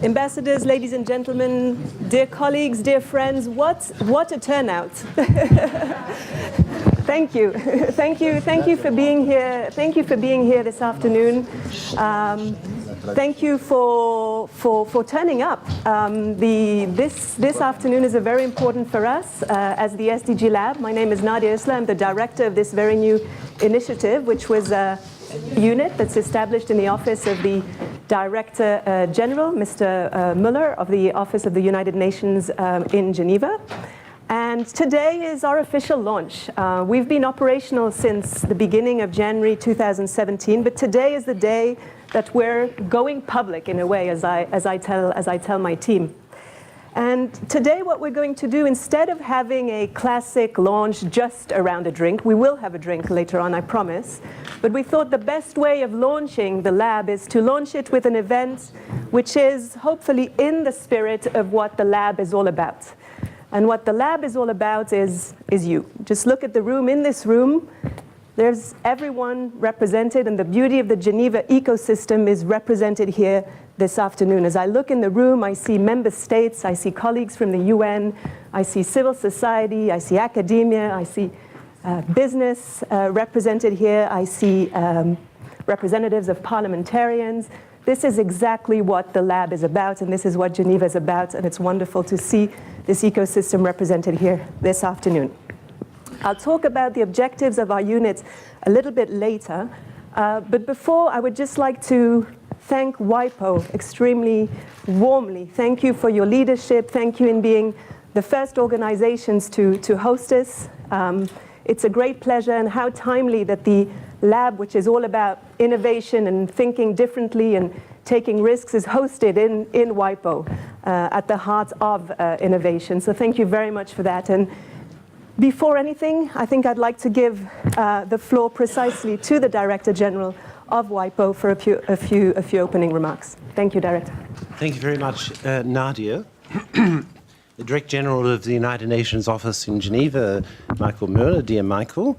Ambassadors, ladies and gentlemen, dear colleagues, dear friends, what a turnout. Thank you. Thank you for being here. Thank you for being here this afternoon. Thank you for turning up. This afternoon is very important for us as the SDG Lab. My name is Nadia Islam. I'm the director of this very new initiative, which was a unit that's established in the office of the Director General, Mr. Muller, of the Office of the United Nations in Geneva. And today is our official launch. We've been operational since the beginning of January 2017, but today is the day that we're going public in a way, as I tell my team. And today what we're going to do, instead of having a classic launch just around a drink, we will have a drink later on, I promise, but we thought the best way of launching the lab is to launch it with an event which is hopefully in the spirit of what the lab is all about. And what the lab is all about is you. Just look at the room. In this room, there's everyone represented, and the beauty of the Geneva ecosystem is represented here this afternoon. As I look in the room, I see member states, I see colleagues from the UN, I see civil society, I see academia, I see business represented here, I see representatives of parliamentarians. This is exactly what the lab is about, and this is what Geneva is about, and it's wonderful to see this ecosystem represented here this afternoon. I'll talk about the objectives of our unit a little bit later, but before, I would just like to thank WIPO extremely warmly. Thank you for your leadership. Thank you in being the first organizations to host us. It's a great pleasure, and how timely that the lab, which is all about innovation and thinking differently and taking risks, is hosted in WIPO at the heart of innovation. So thank you very much for that. And before anything, I think I'd like to give the floor precisely to the Director General of WIPO for a few opening remarks. Thank you, Director. Thank you very much, Nadia. The Director General of the United Nations Office in Geneva, Michael Muller, dear Michael.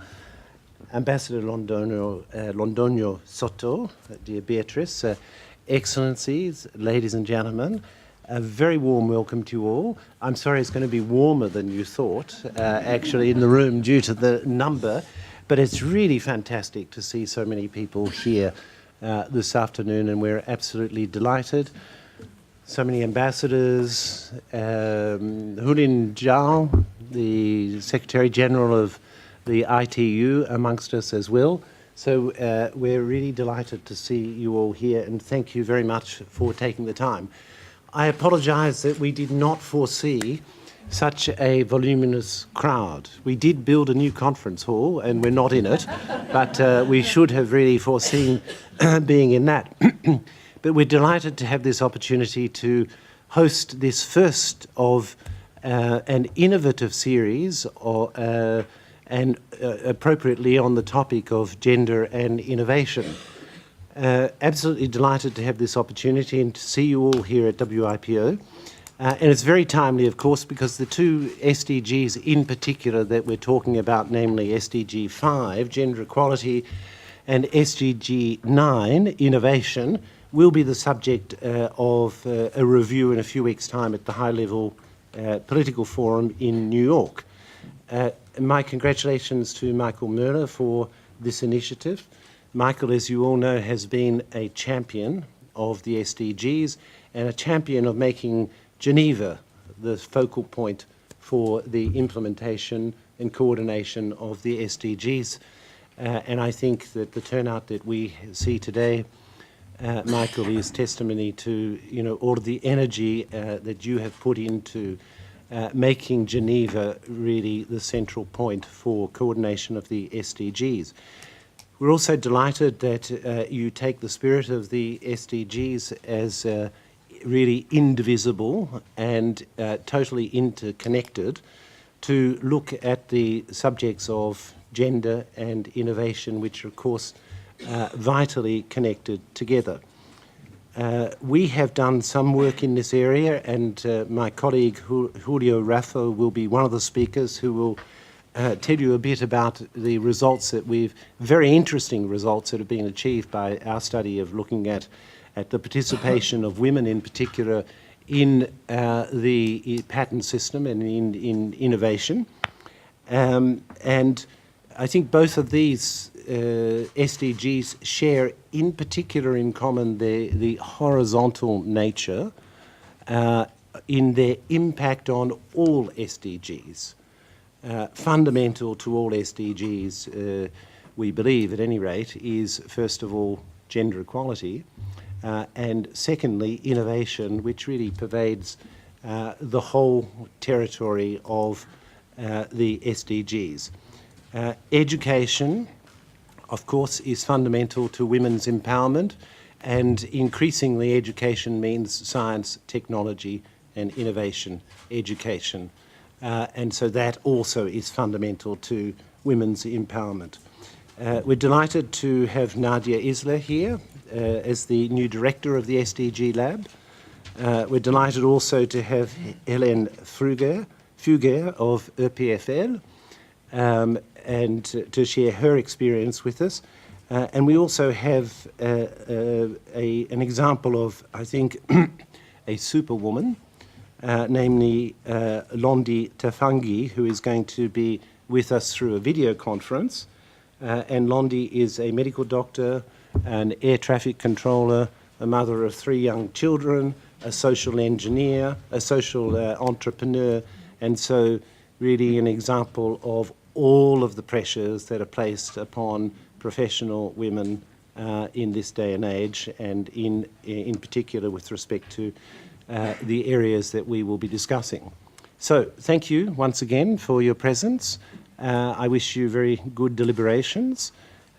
Ambassador Londoño Soto, dear Beatrice, Excellencies, ladies and gentlemen, a very warm welcome to you all. I'm sorry it's going to be warmer than you thought, actually, in the room due to the number, but it's really fantastic to see so many people here this afternoon, and we're absolutely delighted. So many ambassadors, Hulin Zhao, the Secretary General of the ITU, amongst us as well. So we're really delighted to see you all here, and thank you very much for taking the time. I apologize that we did not foresee such a voluminous crowd. We did build a new conference hall, and we're not in it, but we should have really foreseen being in that. But we're delighted to have this opportunity to host this first of an innovative series, and appropriately on the topic of gender and innovation. Absolutely delighted to have this opportunity and to see you all here at WIPO. And it's very timely, of course, because the two SDGs in particular that we're talking about, namely SDG 5, gender equality, and SDG 9, innovation, will be the subject of a review in a few weeks' time at the high-level political forum in New York. My congratulations to Michael Muller for this initiative. Michael, as you all know, has been a champion of the SDGs and a champion of making Geneva the focal point for the implementation and coordination of the SDGs. And I think that the turnout that we see today, Michael, is testimony to all of the energy that you have put into making Geneva really the central point for coordination of the SDGs. We're also delighted that you take the spirit of the SDGs as really indivisible and totally interconnected to look at the subjects of gender and innovation, which are, of course, vitally connected together. We have done some work in this area, and my colleague Julio Raffo will be one of the speakers who will tell you a bit about the results very interesting results that have been achieved by our study of looking at the participation of women in particular in the patent system and in innovation. And I think both of these SDGs share in particular in common the horizontal nature in their impact on all SDGs. Fundamental to all SDGs, we believe at any rate, is first of all gender equality, and secondly innovation, which really pervades the whole territory of the SDGs. Education, of course, is fundamental to women's empowerment, and increasingly education means science, technology and innovation education. And so that also is fundamental to women's empowerment. We're delighted to have Nadia Isler here as the new director of the SDG Lab. We're delighted also to have Hélène Fugger of EPFL and to share her experience with us. And we also have an example of, I think, a superwoman, namely Londi Tafangi, who is going to be with us through a video conference. And Londi is a medical doctor, an air traffic controller, a mother of 3 young children, a social engineer, a social entrepreneur, and so really an example of all of the pressures that are placed upon professional women in this day and age, and in particular with respect to the areas that we will be discussing. So thank you once again for your presence. I wish you very good deliberations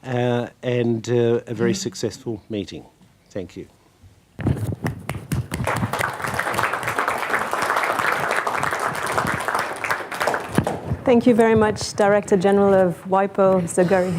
and a very successful meeting. Thank you. Thank you very much, Director General of WIPO, Mr. Gurry,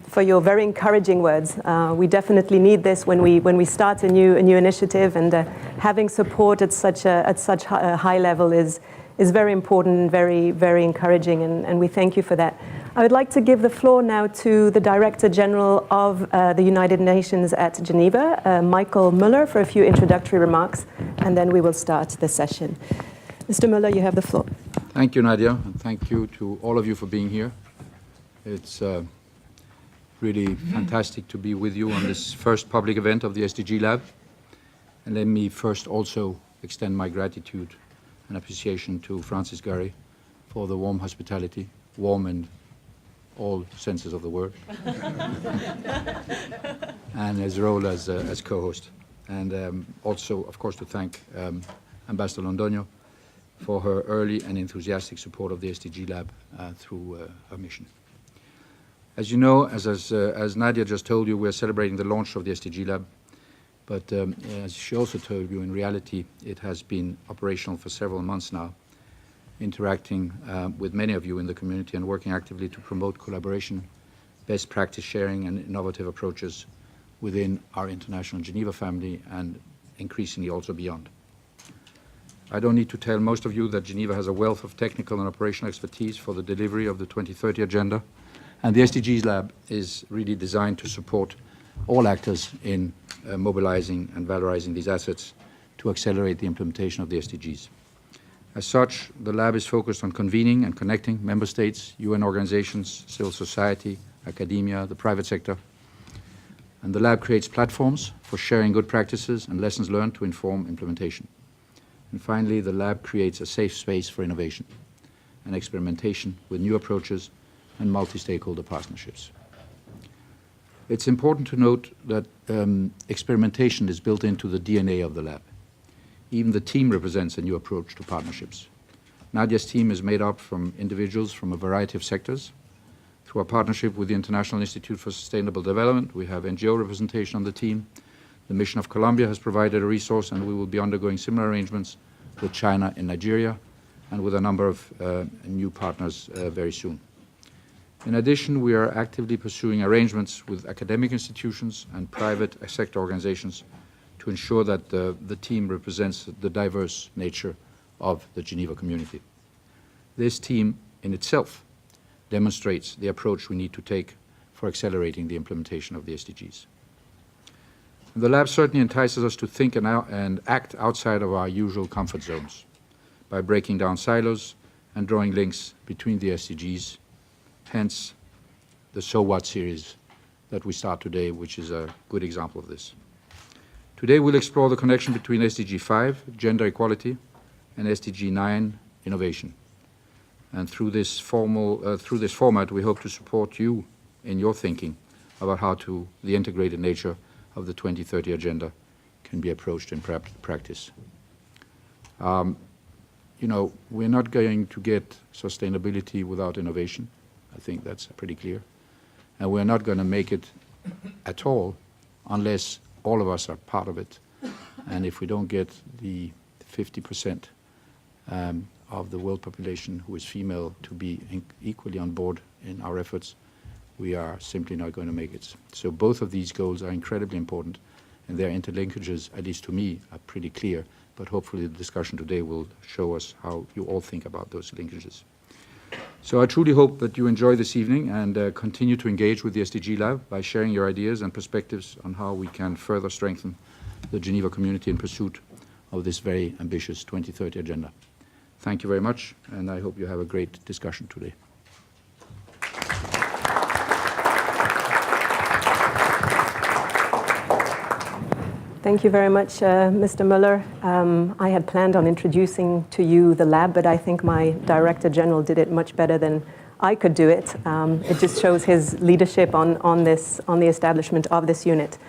for your very encouraging words. We definitely need this when we start a new initiative, and having support at such a high level is very important and very encouraging, and we thank you for that. I would like to give the floor now to the Director General of the United Nations at Geneva, Michael Muller, for a few introductory remarks, and then we will start the session. Mr. Muller, you have the floor. Thank you, Nadia, and thank you to all of you for being here. It's really fantastic to be with you on this first public event of the SDG Lab. And let me first also extend my gratitude and appreciation to Francis Gurry for the warm hospitality, warm in all senses of the word, and his role as co-host. And also, of course, to thank Ambassador Londoño for her early and enthusiastic support of the SDG Lab through her mission. As you know, as Nadia just told you, we're celebrating the launch of the SDG Lab, but as she also told you, in reality, it has been operational for several months now, interacting with many of you in the community and working actively to promote collaboration, best practice sharing and innovative approaches within our international Geneva family and increasingly also beyond. I don't need to tell most of you that Geneva has a wealth of technical and operational expertise for the delivery of the 2030 agenda, and the SDGs Lab is really designed to support all actors in mobilizing and valorizing these assets to accelerate the implementation of the SDGs. As such, the lab is focused on convening and connecting member states, UN organizations, civil society, academia, the private sector, and the lab creates platforms for sharing good practices and lessons learned to inform implementation. And finally, the lab creates a safe space for innovation and experimentation with new approaches and multi-stakeholder partnerships. It's important to note that experimentation is built into the DNA of the lab. Even the team represents a new approach to partnerships. Nadia's team is made up from individuals from a variety of sectors. Through our partnership with the International Institute for Sustainable Development, we have NGO representation on the team. The Mission of Colombia has provided a resource, and we will be undergoing similar arrangements with China in Nigeria and with a number of new partners very soon. In addition, we are actively pursuing arrangements with academic institutions and private sector organizations to ensure that the team represents the diverse nature of the Geneva community. This team in itself demonstrates the approach we need to take for accelerating the implementation of the SDGs. The lab certainly entices us to think and act outside of our usual comfort zones by breaking down silos and drawing links between the SDGs, hence the So What series that we start today, which is a good example of this. Today we'll explore the connection between SDG 5, gender equality, and SDG 9, innovation. And through this format, we hope to support you in your thinking about how the integrated nature of the 2030 agenda can be approached in practice. You know, we're not going to get sustainability without innovation. I think that's pretty clear. And we're not going to make it at all unless all of us are part of it. And if we don't get the 50% of the world population who is female to be equally on board in our efforts, we are simply not going to make it. So both of these goals are incredibly important, and their interlinkages, at least to me, are pretty clear. But hopefully the discussion today will show us how you all think about those linkages. So I truly hope that you enjoy this evening and continue to engage with the SDG Lab by sharing your ideas and perspectives on how we can further strengthen the Geneva community in pursuit of this very ambitious 2030 agenda. Thank you very much, and I hope you have a great discussion today. Thank you very much, Mr. Muller. I had planned on introducing to you the lab, but I think my Director General did it much better than I could do it. It just shows his leadership on the establishment of this unit.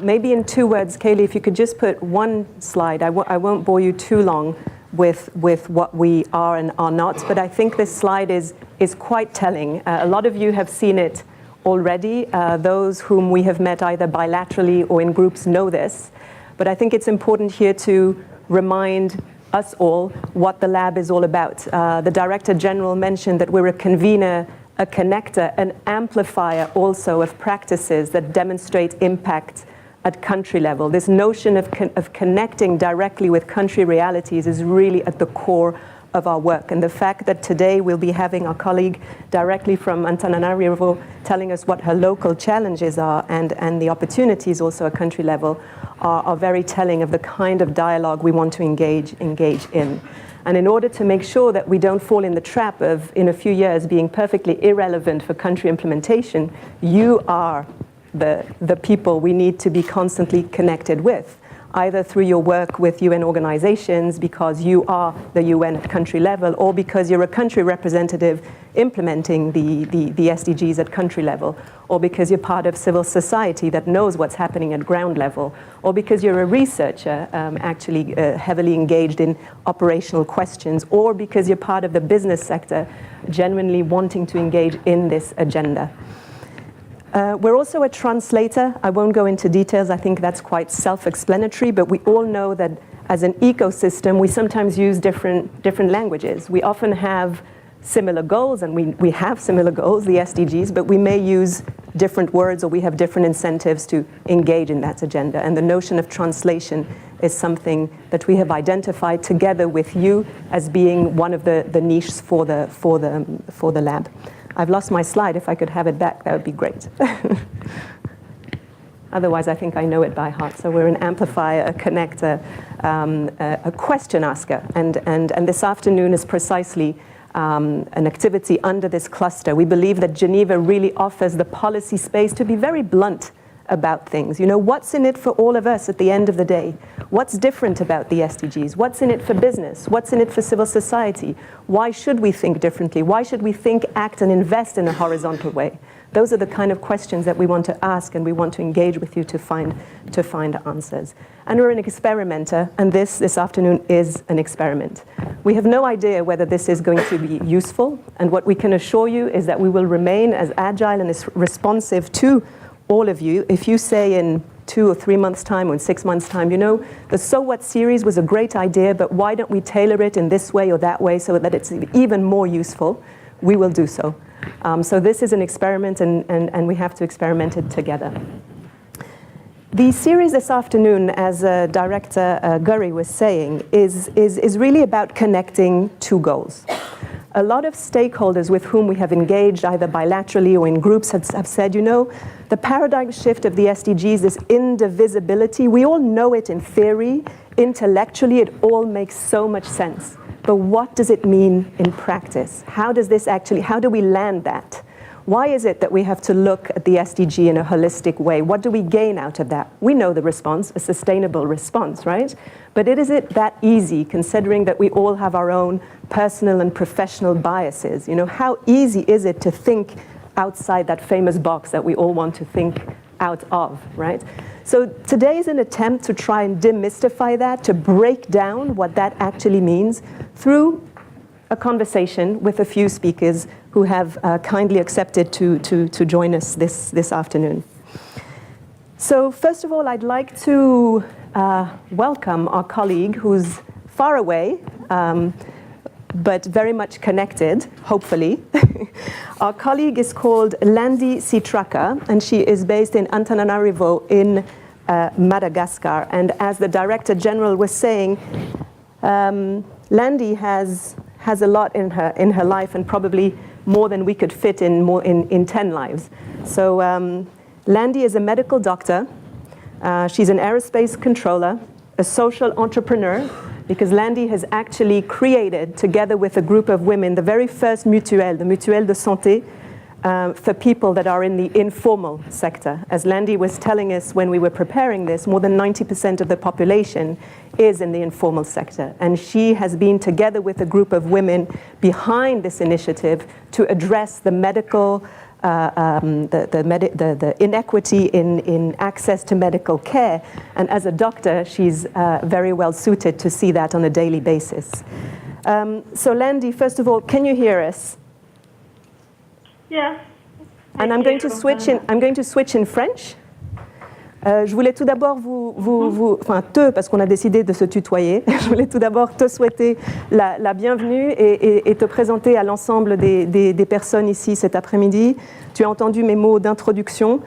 Maybe in 2 words, Kaylee, if you could just put one slide. I won't bore you too long with what we are and are not, but I think this slide is quite telling. A lot of you have seen it already. Those whom we have met either bilaterally or in groups know this. But I think it's important here to remind us all what the lab is all about. The Director General mentioned that we're a convener, a connector, an amplifier also of practices that demonstrate impact at country level. This notion of connecting directly with country realities is really at the core of our work. And the fact that today we'll be having our colleague directly from Antananarivo telling us what her local challenges are and the opportunities also at country level are very telling of the kind of dialogue we want to engage in. And in order to make sure that we don't fall in the trap of, in a few years, being perfectly irrelevant for country implementation, you are the people we need to be constantly connected with, either through your work with UN organizations because you are the UN at country level, or because you're a country representative implementing the SDGs at country level, or because you're part of civil society that knows what's happening at ground level, or because you're a researcher actually heavily engaged in operational questions, or because you're part of the business sector genuinely wanting to engage in this agenda. We're also a translator. I won't go into details. I think that's quite self-explanatory, but we all know that as an ecosystem, we sometimes use different languages. We often have similar goals, and we have similar goals, the SDGs, but we may use different words, or we have different incentives to engage in that agenda. And the notion of translation is something that we have identified together with you as being one of the niches for the lab. I've lost my slide. If I could have it back, that would be great. Otherwise, I think I know it by heart. So we're an amplifier, a connector, a question asker. And this afternoon is precisely an activity under this cluster. We believe that Geneva really offers the policy space to be very blunt about things. You know, what's in it for all of us at the end of the day? What's different about the SDGs? What's in it for business? What's in it for civil society? Why should we think differently? Why should we think, act, and invest in a horizontal way? Those are the kind of questions that we want to ask, and we want to engage with you to find answers. And we're an experimenter, and this afternoon is an experiment. We have no idea whether this is going to be useful, and what we can assure you is that we will remain as agile and as responsive to all of you. If you say in 2 or 3 months' time or in 6 months' time, you know, the So What series was a great idea, but why don't we tailor it in this way or that way so that it's even more useful, we will do so. So this is an experiment, and we have to experiment it together. The series this afternoon, as Director Gurry was saying, is really about connecting 2 goals. a lot of stakeholders with whom we have engaged either bilaterally or in groups have said, you know, the paradigm shift of the SDGs, this indivisibility, we all know it in theory, intellectually, it all makes so much sense. But what does it mean in practice? How does this actually, how do we land that? Why is it that we have to look at the SDG in a holistic way? What do we gain out of that? We know the response, a sustainable response, right? But is it that easy, considering that we all have our own personal and professional biases? You know, how easy is it to think outside that famous box that we all want to think out of, right? So today is an attempt to try and demystify that, to break down what that actually means through a conversation with a few speakers who have kindly accepted to join us this afternoon. So first of all, I'd like to welcome our colleague who's far away, but very much connected, hopefully. Our colleague is called Landy Sitraka, and she is based in Antananarivo in Madagascar. And as the Director General was saying, Landy has a lot in her life, and probably more than we could fit in 10 lives. So Landy is a medical doctor. She's an aerospace controller, a social entrepreneur, because Landy has actually created, together with a group of women, the very first mutuelle, the Mutuelle de Santé, for people that are in the informal sector. As Landy was telling us when we were preparing this, more than 90% of the population is in the informal sector. And she has been, together with a group of women, behind this initiative to address the medical, the inequity in access to medical care. And as a doctor, she's very well suited to see that on a daily basis. So Landy, first of all, can you hear us? Yes. And I'm going to switch in French. Je voulais tout d'abord parce qu'on a décidé de se tutoyer, je voulais tout d'abord te souhaiter la bienvenue et te présenter à l'ensemble des personnes ici cet après-midi. Tu as entendu mes mots d'introduction.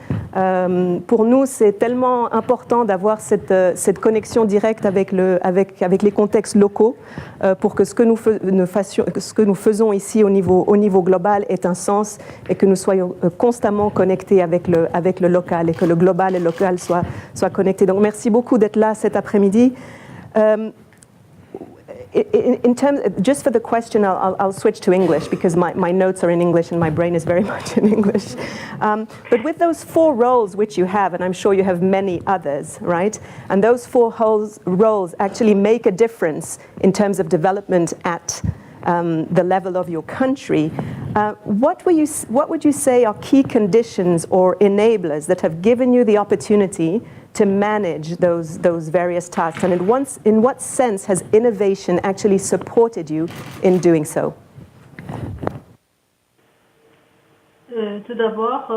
Pour nous, c'est tellement important d'avoir cette connexion directe avec les contextes locaux pour que ce que nous faisons ici au niveau global ait un sens et que nous soyons constamment connectés avec le local et que le global et le local soient connectés. Donc merci beaucoup d'être là cet après-midi. In terms, just for the question, I'll switch to English because my notes are in English and my brain is very much in English. But with those 4 roles which you have, and I'm sure you have many others, right? And those 4 roles actually make a difference in terms of development at the level of your country. What would you say are key conditions or enablers that have given you the opportunity to manage those various tasks? And in what sense has innovation actually supported you in doing so? Tout d'abord,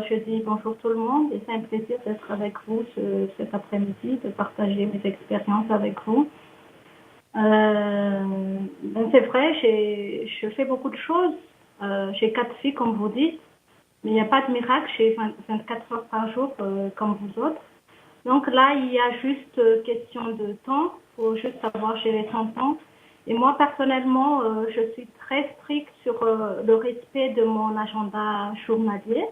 je dis bonjour tout le monde et c'est un plaisir d'être avec vous cet après-midi, de partager mes expériences avec vous. C'est vrai, je fais beaucoup de choses. J'ai 4 filles, comme vous dites, mais il n'y a pas de miracle, j'ai 24 heures par jour comme vous autres. Donc là, il y a juste question de temps, il faut juste savoir gérer son temps. Et moi, personnellement, je suis très stricte sur le respect de mon agenda journalier.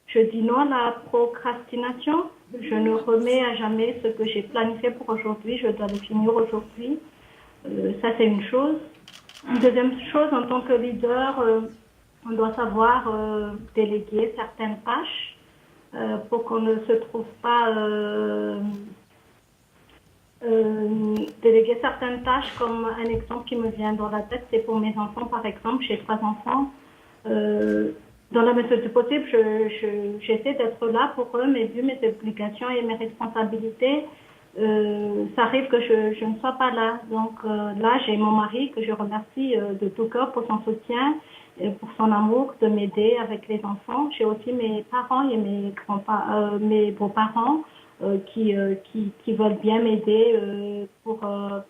Je dis non à la procrastination. Je ne remets à jamais ce que j'ai planifié pour aujourd'hui. Je dois le finir aujourd'hui. Ça, c'est une chose. Une deuxième chose, en tant que leader, on doit savoir déléguer certaines tâches. Pour qu'on ne se trouve pas déléguer certaines tâches, comme un exemple qui me vient dans la tête, c'est pour mes enfants par exemple, j'ai 3 enfants. Dans la mesure du possible, j'essaie d'être là pour eux, mais vu mes obligations et mes responsabilités, ça arrive que je ne sois pas là. Donc là, j'ai mon mari que je remercie de tout cœur pour son soutien, et pour son amour, de m'aider avec les enfants. J'ai aussi mes parents et mes beaux-parents qui veulent bien m'aider pour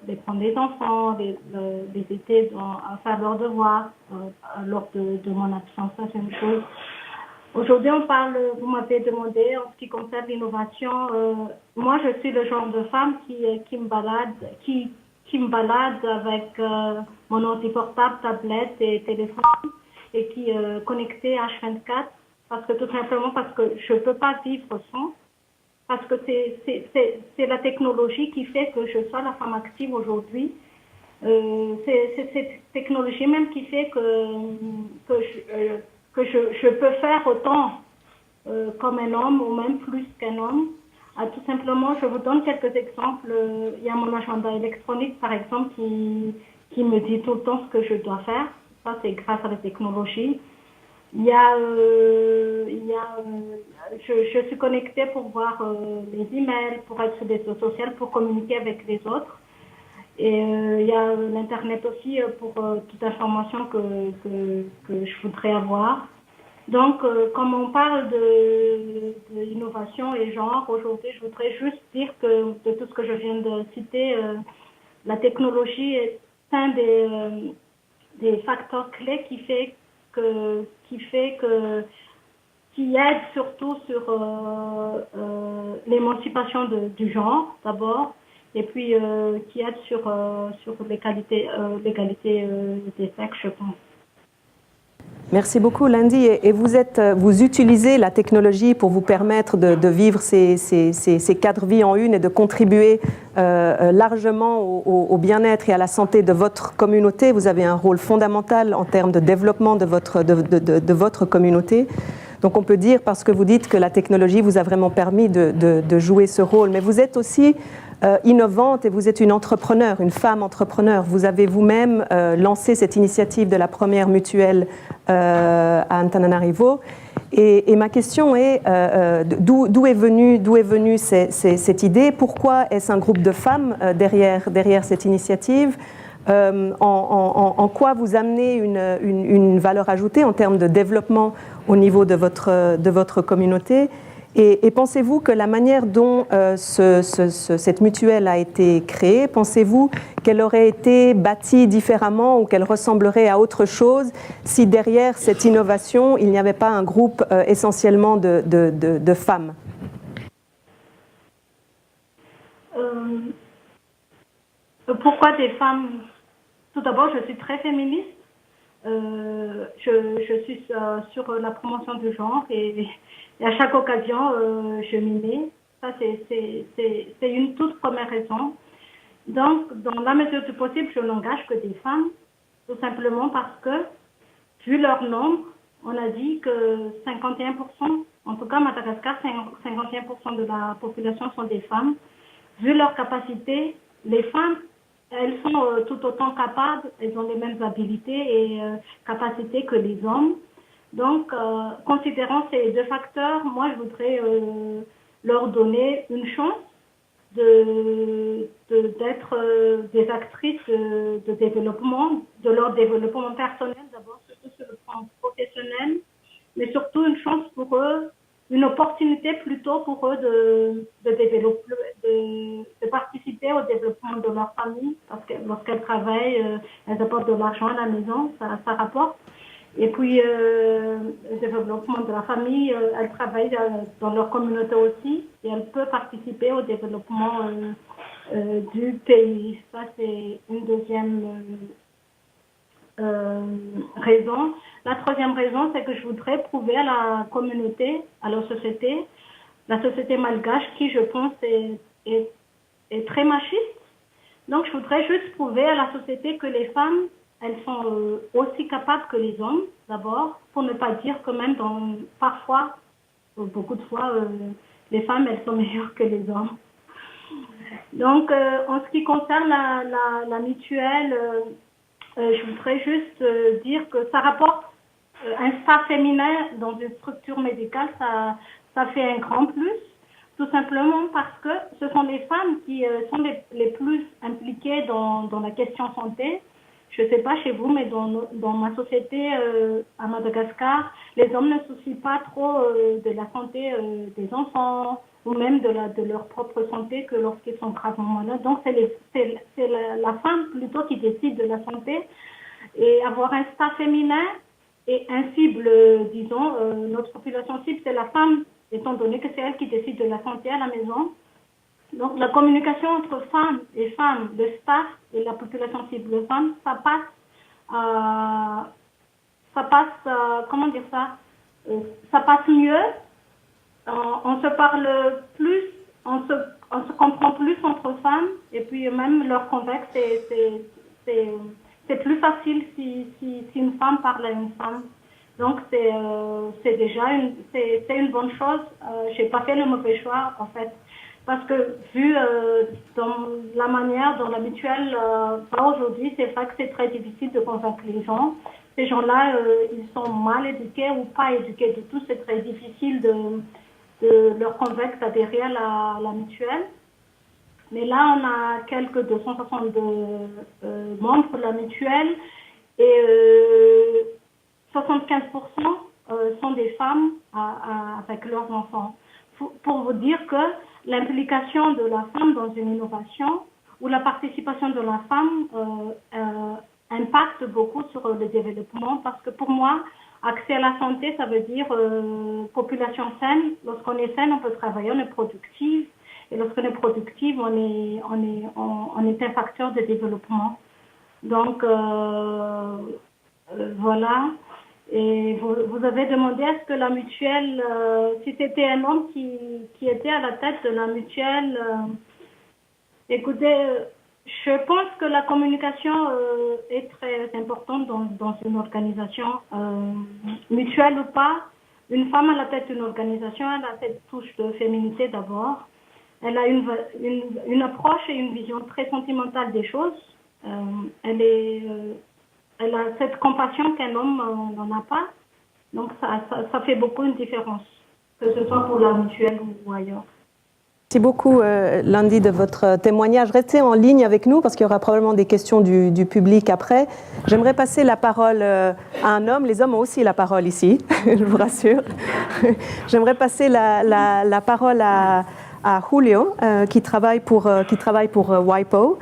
les prendre les enfants, les aider à faire leurs devoirs lors de mon absence. Ça, c'est une chose. Aujourd'hui, vous m'avez demandé en ce qui concerne l'innovation. Moi, je suis le genre de femme qui me balade, qui qui me balade avec mon ordi portable, tablette et téléphone et qui est connecté H24 tout simplement parce que je ne peux pas vivre sans. Parce que c'est la technologie qui fait que je sois la femme active aujourd'hui. C'est cette technologie même qui fait que je peux faire autant comme un homme ou même plus qu'un homme. Tout simplement, je vous donne quelques exemples. Il y a mon agenda électronique, par exemple, qui me dit tout le temps ce que je dois faire. Ça, c'est grâce à la technologie. Je suis connectée pour voir les emails, pour être sur des réseaux sociaux, pour communiquer avec les autres. Et il y a l'Internet aussi pour toute information que je voudrais avoir. Donc, comme on parle de innovation et genre, aujourd'hui, je voudrais juste dire que de tout ce que je viens de citer, la technologie est un des facteurs clés qui aide surtout sur l'émancipation du genre d'abord, et puis qui aide sur l'égalité des sexes, je pense. Merci beaucoup, Lundi. Et vous utilisez la technologie pour vous permettre de vivre ces 4 vies en une et de contribuer largement au bien-être et à la santé de votre communauté. Vous avez un rôle fondamental en termes de développement de votre communauté. Donc on peut dire, parce que vous dites que la technologie vous a vraiment permis de jouer ce rôle, mais vous êtes aussi innovante et vous êtes une entrepreneur, une femme entrepreneur. Vous avez vous-même lancé cette initiative de la première mutuelle à Antananarivo. Et ma question est, d'où est venue cette idée? Pourquoi est-ce un groupe de femmes derrière cette initiative? En quoi vous amenez une valeur ajoutée en termes de développement au niveau de votre communauté? Et pensez-vous que la manière dont cette mutuelle a été créée, pensez-vous qu'elle aurait été bâtie différemment ou qu'elle ressemblerait à autre chose si derrière cette innovation, il n'y avait pas un groupe essentiellement de femmes? Pourquoi des femmes? Tout d'abord, je suis très féministe. Je suis sur la promotion du genre et à chaque occasion, je m'y mets. Ça, c'est une toute première raison. Donc, dans la mesure du possible, je n'engage que des femmes, tout simplement parce que, vu leur nombre, on a dit que 51%, en tout cas Madagascar, 51% de la population sont des femmes. Vu leur capacité, les femmes, elles sont tout autant capables, elles ont les mêmes habilités et capacités que les hommes. Donc, considérant ces 2 facteurs, moi, je voudrais leur donner une chance d'être des actrices de développement, de leur développement personnel d'abord, surtout sur le plan professionnel, mais surtout une chance pour eux, une opportunité plutôt pour eux de participer au développement de leur famille, parce que lorsqu'elles travaillent, elles apportent de l'argent à la maison, ça rapporte. Et puis, le développement de la famille, elles travaillent dans leur communauté aussi, et elles peuvent participer au développement du pays. Ça, c'est une deuxième raison. La troisième raison, c'est que je voudrais prouver à la communauté, à la société malgache, qui je pense est très machiste. Donc je voudrais juste prouver à la société que les femmes, elles sont aussi capables que les hommes, d'abord, pour ne pas dire que même parfois, beaucoup de fois, les femmes, elles sont meilleures que les hommes. Donc en ce qui concerne la mutuelle, je voudrais juste dire que ça rapporte un staff féminin dans une structure médicale, ça fait un grand plus, tout simplement parce que ce sont les femmes qui sont les plus impliquées dans la question santé. Je ne sais pas chez vous, mais dans ma société à Madagascar, les hommes ne soucient pas trop de la santé des enfants ou même de leur propre santé que lorsqu'ils sont gravement malades. Donc c'est la femme plutôt qui décide de la santé, et avoir un staff féminin et un cible, disons, notre population cible, c'est la femme, étant donné que c'est elle qui décide de la santé à la maison. Donc la communication entre femmes, le staff et la population cible femmes, ça passe, comment dire ça, ça passe mieux, on se parle plus, on se comprend plus entre femmes, et puis même leur contexte, c'est plus facile si une femme parle à une femme. Donc c'est déjà une bonne chose. J'ai pas fait le mauvais choix en fait, parce que vu dans la manière dont la mutuelle va aujourd'hui, c'est vrai que c'est très difficile de convaincre les gens. Ces gens-là, ils sont mal éduqués ou pas éduqués du tout. C'est très difficile de leur convaincre d'adhérer à la mutuelle. Mais là, on a quelques 262 membres de la mutuelle et 75% sont des femmes avec leurs enfants. Pour vous dire que l'implication de la femme dans une innovation ou la participation de la femme impacte beaucoup sur le développement, parce que pour moi, accès à la santé, ça veut dire population saine. Lorsqu'on est saine, on peut travailler, on est productive. Et lorsqu'on est productive, on est un facteur de développement. Donc, voilà. Et vous avez demandé est-ce que la mutuelle, si c'était un homme qui était à la tête de la mutuelle, écoutez, je pense que la communication est très importante dans une organisation, mutuelle ou pas. Une femme à la tête d'une organisation, elle a cette touche de féminité d'abord. Elle a une approche et une vision très sentimentale des choses. Elle a cette compassion qu'un homme n'en a pas. Donc ça fait beaucoup une différence, que ce soit pour la mutuelle ou ailleurs. Merci beaucoup, Lundi, de votre témoignage. Restez en ligne avec nous parce qu'il y aura probablement des questions du public après. J'aimerais passer la parole à un homme. Les hommes ont aussi la parole ici, je vous rassure. J'aimerais passer la parole à Julio, qui travaille pour WIPO.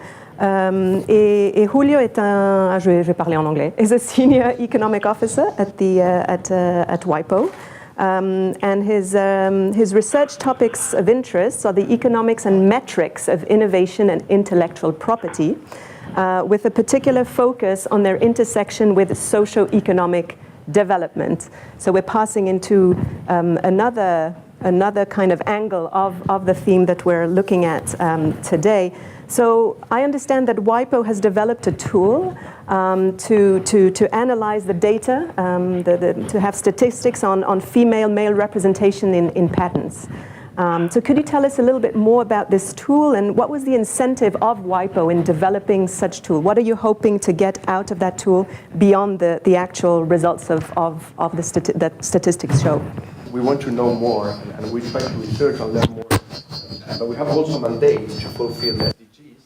Et Julio est je vais parler en anglais, is a senior economic officer at WIPO. And his research topics of interest are the economics and metrics of innovation and intellectual property, with a particular focus on their intersection with socio-economic development. So we're passing into another kind of angle of the theme that we're looking at today. So I understand that WIPO has developed a tool to analyze the data, to have statistics on female-male representation in patents. So could you tell us a little bit more about this tool, and what was the incentive of WIPO in developing such tool? What are you hoping to get out of that tool beyond the actual results of that statistics show? We want to know more, and we try to research and learn more. But we have also a mandate to fulfill the SDGs.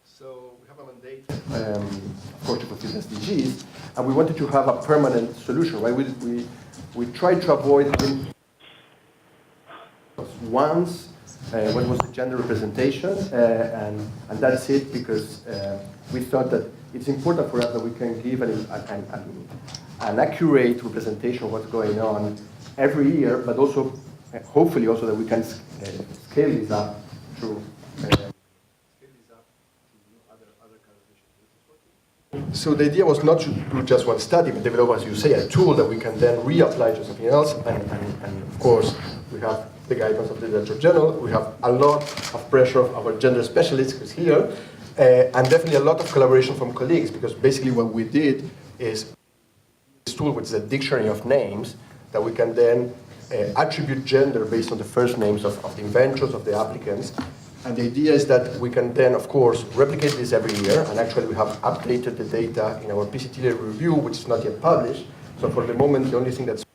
So we have a mandate, of course, to fulfill the SDGs, and we wanted to have a permanent solution, right? We tried to avoid having once what was the gender representation, and that's it, because we thought that it's important for us that we can give an accurate representation of what's going on every year, but also hopefully also that we can scale this up to other kind of issues. So the idea was not to do just one study, but develop, as you say, a tool that we can then reapply to something else. And of course, we have the guidance of the Director General. We have a lot of pressure of our gender specialists who's here, and definitely a lot of collaboration from colleagues, because basically what we did is this tool, which is a dictionary of names, that we can then attribute gender based on the first names of the inventors, of the applicants. And the idea is that we can then, of course, replicate this every year. And actually, we have updated the data in our PCT review, which is not yet published. So for the moment, the only thing that's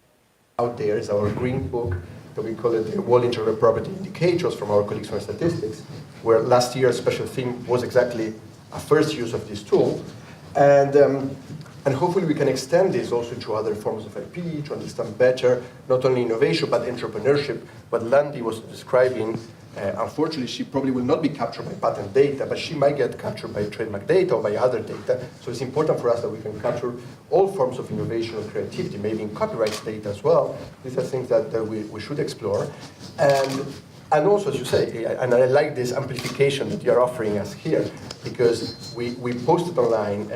out there is our green book, that we call it the World Intellectual Property Indicators from our colleagues from statistics, where last year a special theme was exactly a first use of this tool. And hopefully we can extend this also to other forms of IP, to understand better not only innovation but entrepreneurship. What Landy was describing, unfortunately she probably will not be captured by patent data, but she might get captured by trademark data or by other data. So it's important for us that we can capture all forms of innovation and creativity, maybe in copyright data as well. These are things that we should explore. And And also, as you say, and I like this amplification that you're offering us here, because we posted online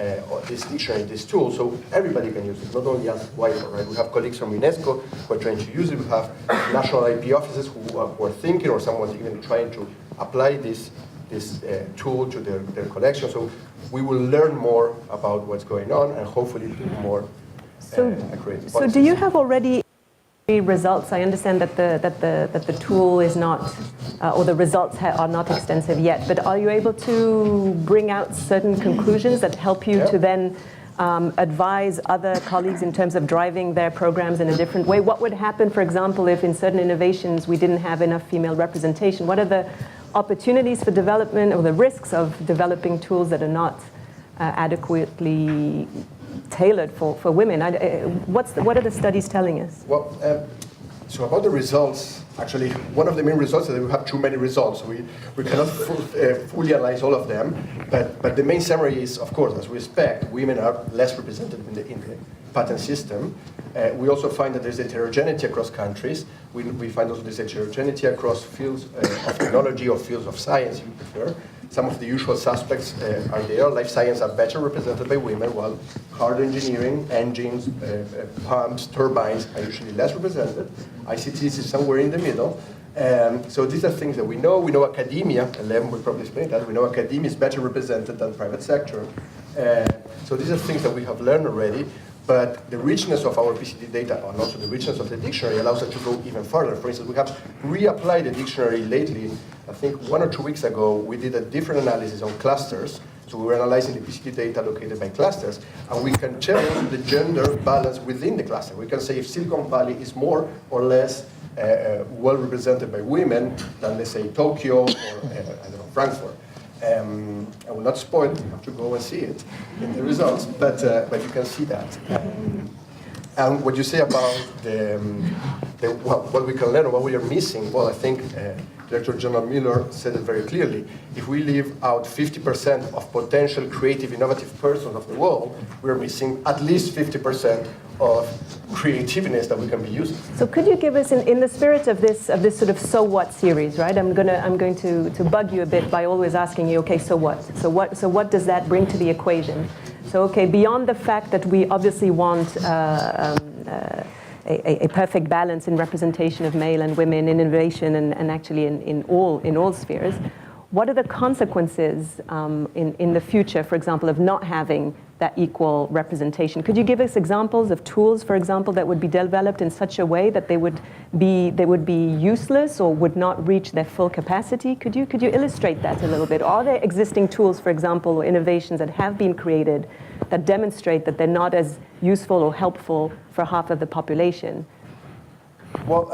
this dictionary, this tool, so everybody can use it, not only us at WIPO, right? We have colleagues from UNESCO who are trying to use it. We have national IP offices who are thinking, or someone's even trying to apply this tool to their collection. So we will learn more about what's going on and hopefully do more accurate policies. So do you have already results? I understand that the tool is not, or the results are not extensive yet, but are you able to bring out certain conclusions that help you to then advise other colleagues in terms of driving their programs in a different way? What would happen, for example, if in certain innovations we didn't have enough female representation? What are the opportunities for development, or the risks of developing tools that are not adequately tailored for women? What are the studies telling us? Well, so about the results, actually, one of the main results is that we have too many results. We cannot fully analyze all of them, but the main summary is, of course, as we expect, women are less represented in the patent system. We also find that there's heterogeneity across countries. We find also there's heterogeneity across fields of technology or fields of science, if you prefer. Some of the usual suspects are there. Life science are better represented by women, while hard engineering, engines, pumps, turbines are usually less represented. ICT is somewhere in the middle. So these are things that we know. We know academia, and Lem will probably explain that. We know academia is better represented than private sector. So these are things that we have learned already. But the richness of our PCT data, and also the richness of the dictionary, allows us to go even further. For instance, we have reapplied the dictionary lately. I think 1 or 2 weeks ago, we did a different analysis on clusters. So we were analyzing the PCT data located by clusters, and we can check the gender balance within the cluster. We can say if Silicon Valley is more or less well represented by women than, let's say, Tokyo or I don't know, Frankfurt. I will not spoil it, you have to go and see it in the results, but you can see that. And what you say about what we can learn or what we are missing, well, I think Director General Miller said it very clearly. If we leave out 50% of potential creative, innovative persons of the world, we're missing at least 50% of creativeness that we can be using. So could you give us, in the spirit of this sort of "so what" series, right? I'm going to bug you a bit by always asking you, okay, so what? So what does that bring to the equation? So okay, beyond the fact that we obviously want a perfect balance in representation of male and women in innovation and actually in all spheres, what are the consequences in the future, for example, of not having that equal representation? Could you give us examples of tools, for example, that would be developed in such a way that they would be useless or would not reach their full capacity? Could you illustrate that a little bit? Are there existing tools, for example, or innovations that have been created that demonstrate that they're not as useful or helpful for half of the population? Well,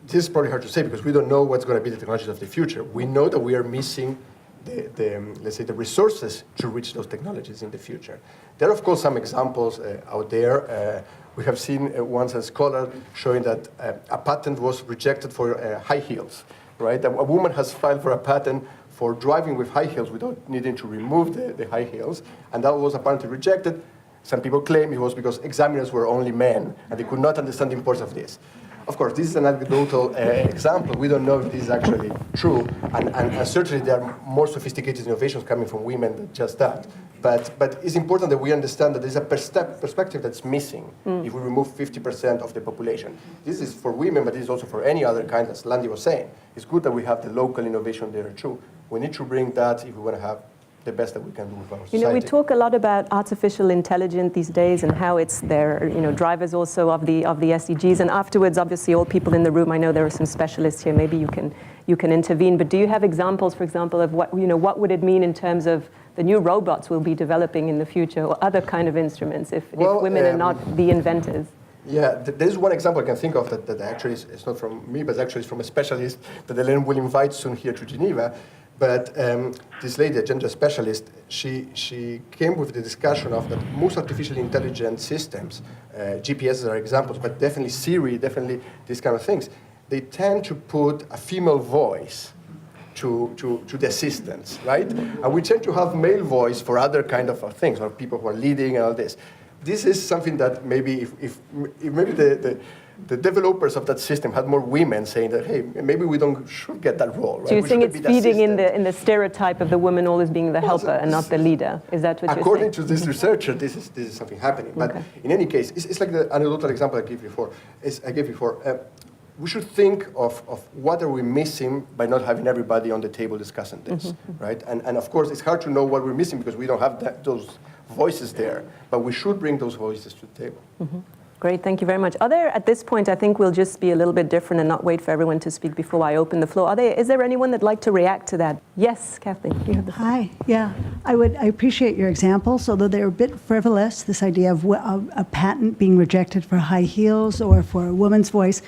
this is probably hard to say because we don't know what's going to be the technologies of the future. We know that we are missing let's say, the resources to reach those technologies in the future. There are, of course, some examples out there. We have seen once a scholar showing that a patent was rejected for high heels, right? A woman has filed for a patent for driving with high heels without needing to remove the high heels, and that was apparently rejected. Some people claim it was because examiners were only men, and they could not understand the importance of this. Of course, this is an anecdotal example. We don't know if this is actually true, and certainly there are more sophisticated innovations coming from women than just that. But it's important that we understand that there's a perspective that's missing if we remove 50% of the population. This is for women, but it is also for any other kind, as Landy was saying. It's good that we have the local innovation there too. We need to bring that if we want to have the best that we can do with our society. You know, we talk a lot about artificial intelligence these days and how it's their, drivers also of the SDGs. And afterwards, obviously, all people in the room, I know there are some specialists here. Maybe you can intervene. But do you have examples, for example, of what would it mean in terms of the new robots we'll be developing in the future, or other kind of instruments if women are not the inventors? Yeah, there's one example I can think of that actually is not from me, but actually is from a specialist that Hélène will invite soon here to Geneva. But this lady, a gender specialist, she came with the discussion of that most artificial intelligence systems, GPSs are examples, but definitely Siri, definitely these kind of things, they tend to put a female voice to the assistants, right? And we tend to have male voice for other kind of things, or people who are leading and all this. This is something that maybe if maybe the developers of that system had more women saying that, hey, maybe we should get that role. Right? So you're We saying shouldn't it's be that feeding in system. the stereotype of the woman always being the helper and not the leader? Is that what you're saying? According to this researcher, this is something happening. But in any case, it's like the anecdotal example I gave before. We should think of what are we missing by not having everybody on the table discussing this, right? And of course, it's hard to know what we're missing because we don't have those voices there. But we should bring those voices to the table. Great, thank you very much. Are there, at this point, I think we'll just be a little bit different and not wait for everyone to speak before I open the floor. Is there anyone that'd like to react to that? Yes, Kathleen, you have the floor. Hi, yeah. I appreciate your examples, although they're a bit frivolous, this idea of a patent being rejected for high heels or for a woman's voice,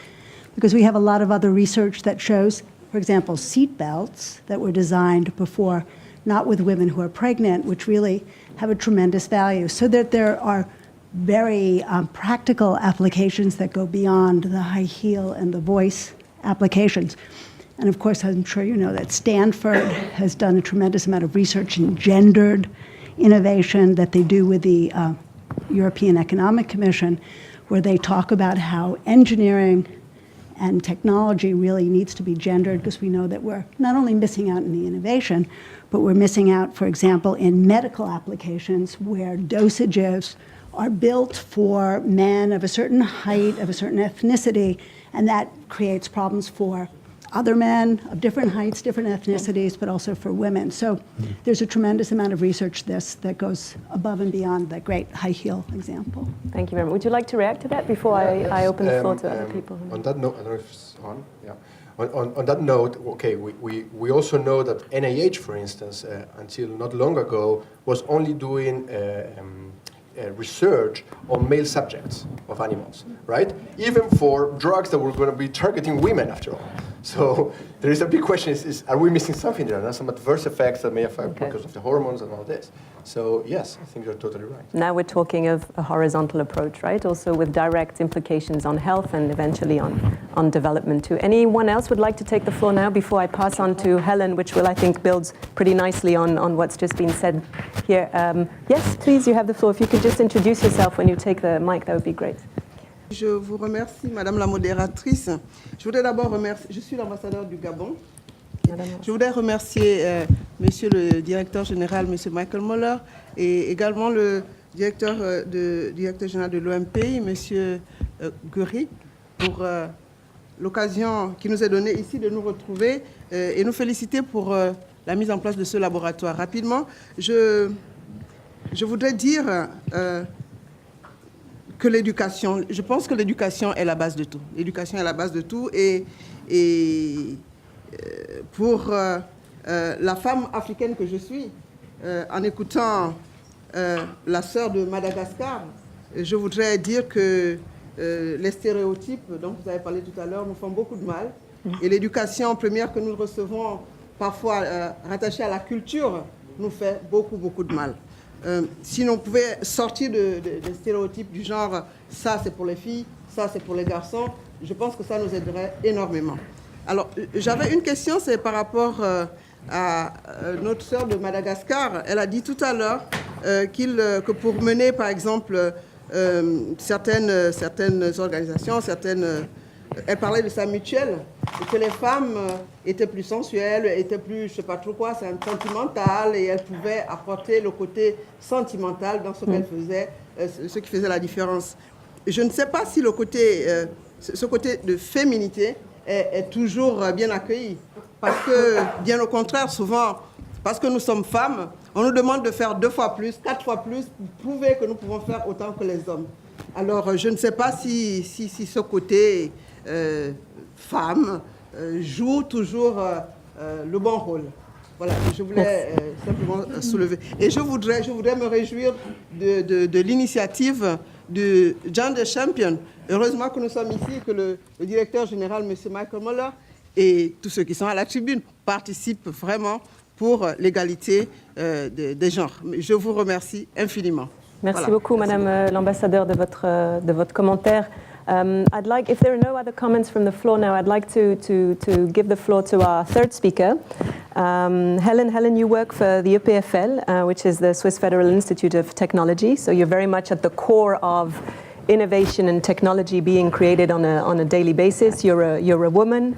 because we have a lot of other research that shows, for example, seat belts that were designed before, not with women who are pregnant, which really have a tremendous value, so that there are very practical applications that go beyond the high heel and the voice applications. And of course, I'm sure you know that Stanford has done a tremendous amount of research in gendered innovation that they do with the European Economic Commission, where they talk about how engineering and technology really needs to be gendered, because we know that we're not only missing out in the innovation, but we're missing out, for example, in medical applications where dosages are built for men of a certain height, of a certain ethnicity, and that creates problems for other men of different heights, different ethnicities, but also for women. So there's a tremendous amount of research that goes above and beyond that great high heel example. Thank you very much. Would you like to react to that before I open the floor to other people? On that note, I don't know if it's on. Yeah. On that note, okay, we also know that NIH, for instance, until not long ago, was only doing research on male subjects of animals, right? Even for drugs that were going to be targeting women, after all. So there is a big question: are we missing something there? And some adverse effects that may affect because of the hormones and all this. So yes, I think you're totally right. Now we're talking of a horizontal approach, right? Also with direct implications on health and eventually on development too. Anyone else would like to take the floor now before I pass on to Helen, which will, I think, builds pretty nicely on what's just been said here. Yes, please, you have the floor. If you could just introduce yourself when you take the mic, that would be great. Je vous remercie, Madame la modératrice. Je voudrais d'abord remercier, je suis l'ambassadeur du Gabon. Je voudrais remercier Monsieur le directeur général, Monsieur Michael Muller, et également le directeur général de l'OMPI, Monsieur Gury, pour l'occasion qui nous est donnée ici de nous retrouver et nous féliciter pour la mise en place de ce laboratoire. Rapidement, je voudrais dire que l'éducation, je pense que l'éducation est la base de tout. L'éducation est la base de tout et pour la femme africaine que je suis, en écoutant la sœur de Madagascar, je voudrais dire que les stéréotypes dont vous avez parlé tout à l'heure nous font beaucoup de mal. Et l'éducation première que nous recevons, parfois rattachée à la culture, nous fait beaucoup, beaucoup de mal. Si on pouvait sortir des stéréotypes du genre « ça c'est pour les filles, ça c'est pour les garçons », je pense que ça nous aiderait énormément. Alors, j'avais une question, c'est par rapport à notre sœur de Madagascar. Elle a dit tout à l'heure que pour mener, par exemple, certaines organisations, elle parlait de sa mutuelle, et que les femmes étaient plus sensuelles, étaient plus, je ne sais pas trop quoi, sentimentales, et elles pouvaient apporter le côté sentimental dans ce qu'elles faisaient, ce qui faisait la différence. Je ne sais pas si ce côté de féminité est toujours bien accueilli, parce que, bien au contraire, souvent, parce que nous sommes femmes, on nous demande de faire 2 fois plus, 4 fois plus, pour prouver que nous pouvons faire autant que les hommes. Alors, je ne sais pas si ce côté femme joue toujours le bon rôle. Voilà, je voulais simplement soulever. Et je voudrais me réjouir de l'initiative du Gender Champion. Heureusement que nous sommes ici et que le directeur général, M. Michael Muller, et tous ceux qui sont à la tribune participent vraiment pour l'égalité des genres. Je vous remercie infiniment. Merci beaucoup, Madame l'ambassadeur, de votre commentaire. I'd like, if there are no other comments from the floor now, I'd like to give the floor to our third speaker. Helen, you work for the EPFL, which is the Swiss Federal Institute of Technology, so you're very much at the core of innovation and technology being created on a daily basis. You're a woman.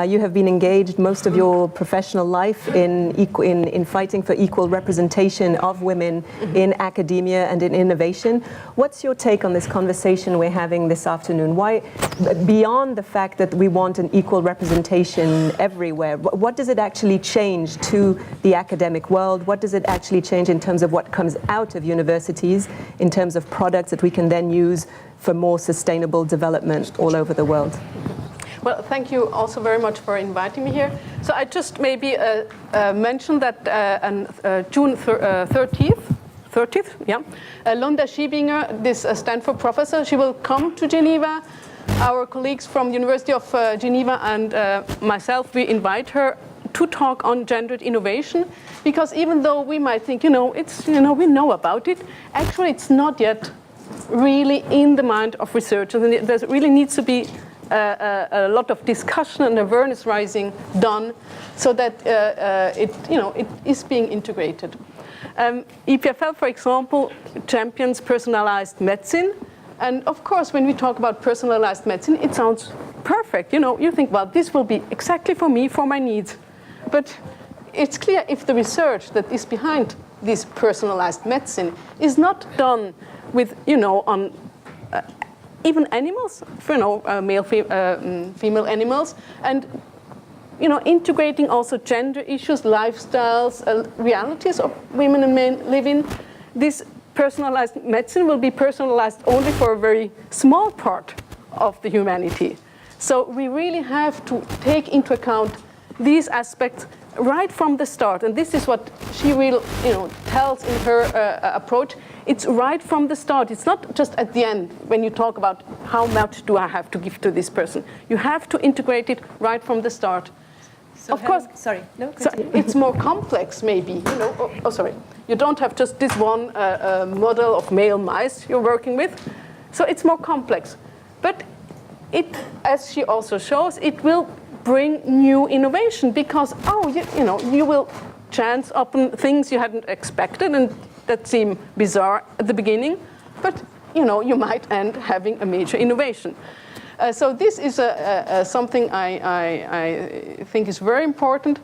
You have been engaged most of your professional life in fighting for equal representation of women in academia and in innovation. What's your take on this conversation we're having this afternoon? Why, beyond the fact that we want an equal representation everywhere, what does it actually change to the academic world? What does it actually change in terms of what comes out of universities, in terms of products that we can then use for more sustainable development all over the world? Well, thank you also very much for inviting me here. So I just maybe mentioned that on June 30th, yeah, Londa Schiebinger, this Stanford professor, she will come to Geneva. Our colleagues from the University of Geneva and myself, we invite her to talk on gendered innovation, because even though we might think, we know about it, actually it's not yet really in the mind of researchers, and there really needs to be a lot of discussion and awareness raising done, so that it is being integrated. EPFL, for example, champions personalized medicine, and of course, when we talk about personalized medicine, it sounds perfect. You think, well, this will be exactly for me, for my needs. But it's clear if the research that is behind this personalized medicine is not done with, on even animals, male, female animals, and integrating also gender issues, lifestyles, realities of women and men live in. This personalized medicine will be personalized only for a very small part of the humanity. So we really have to take into account these aspects right from the start, and this is what she will, tells in her approach. It's right from the start. It's not just at the end when you talk about how much do I have to give to this person. You have to integrate it right from the start. So of course, sorry, no, so it's more complex, maybe. Sorry, you don't have just this one model of male mice you're working with, so it's more complex. But it, as she also shows, it will bring new innovation, because you will chance upon things you hadn't expected and that seem bizarre at the beginning, but you might end having a major innovation. So this is something I think is very important.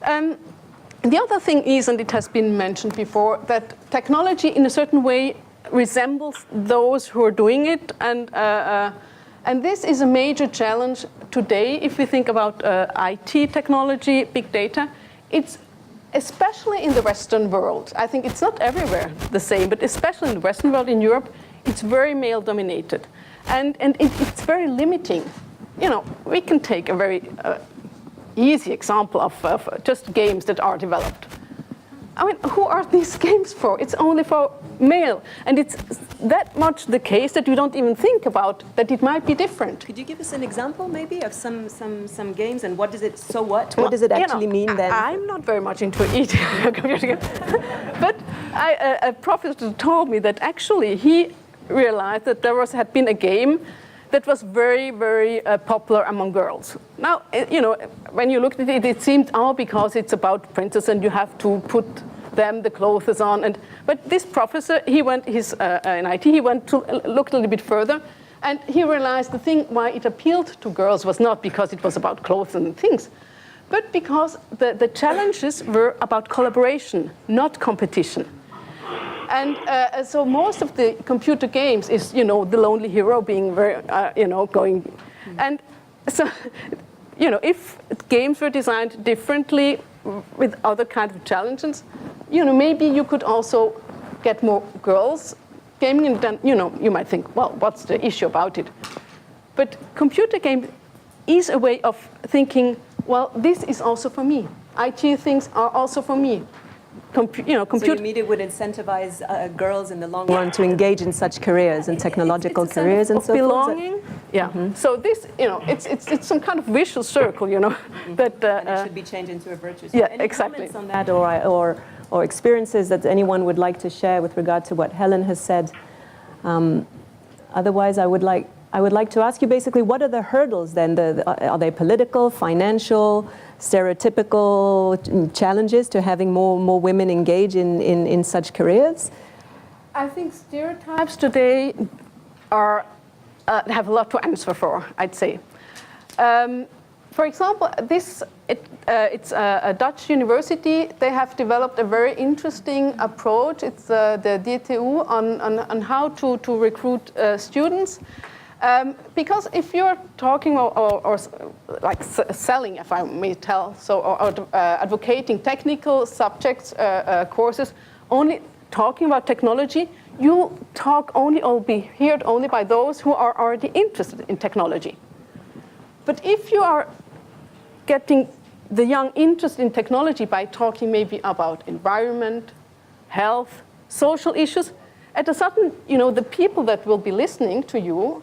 The other thing is, and it has been mentioned before, that technology in a certain way resembles those who are doing it, and this is a major challenge today. If we think about IT technology, big data, it's especially in the Western world. I think it's not everywhere the same, but especially in the Western world, in Europe, it's very male-dominated. And it's very limiting. We can take a very easy example of just games that are developed. I mean, who are these games for? It's only for male. And it's that much the case that you don't even think about that it might be different. Could you give us an example, maybe, of some games, and what does it, so what? What does it actually mean then? I'm not very much into it, computer games. But a professor told me that actually he realized that there had been a game that was very, very popular among girls. Now, when you looked at it, it seemed, because it's about princess and you have to put them the clothes on. But this professor, he went, in IT, he went to look a little bit further, and he realized the thing why it appealed to girls was not because it was about clothes and things, but because the challenges were about collaboration, not competition. And so most of the computer games is, the lonely hero being very, going. And so, if games were designed differently with other kinds of challenges, maybe you could also get more girls gaming, and then, you might think, well, what's the issue about it? But computer game is a way of thinking, well, this is also for me. IT things are also for me. So you mean it would incentivize girls in the long run to engage in such careers and technological careers and so forth? Belonging, yeah. Mm-hmm. So this, it's some kind of vicious circle, that and it should be changed into a virtuous. Yeah, Any exactly. comments on that, or experiences that anyone would like to share with regard to what Helen has said? Otherwise, I would like to ask you basically, what are the hurdles then? Are they political, financial, stereotypical challenges to having more women engage in such careers? I think stereotypes today have a lot to answer for, I'd say. For example, it's a Dutch university. They have developed a very interesting approach. It's the DTU on how to recruit students. Because if you're talking or like selling, if I may tell, or advocating technical subjects, courses, only talking about technology, you talk only or be heard only by those who are already interested in technology. But if you are getting the young interested in technology by talking maybe about environment, health, social issues, at a sudden, the people that will be listening to you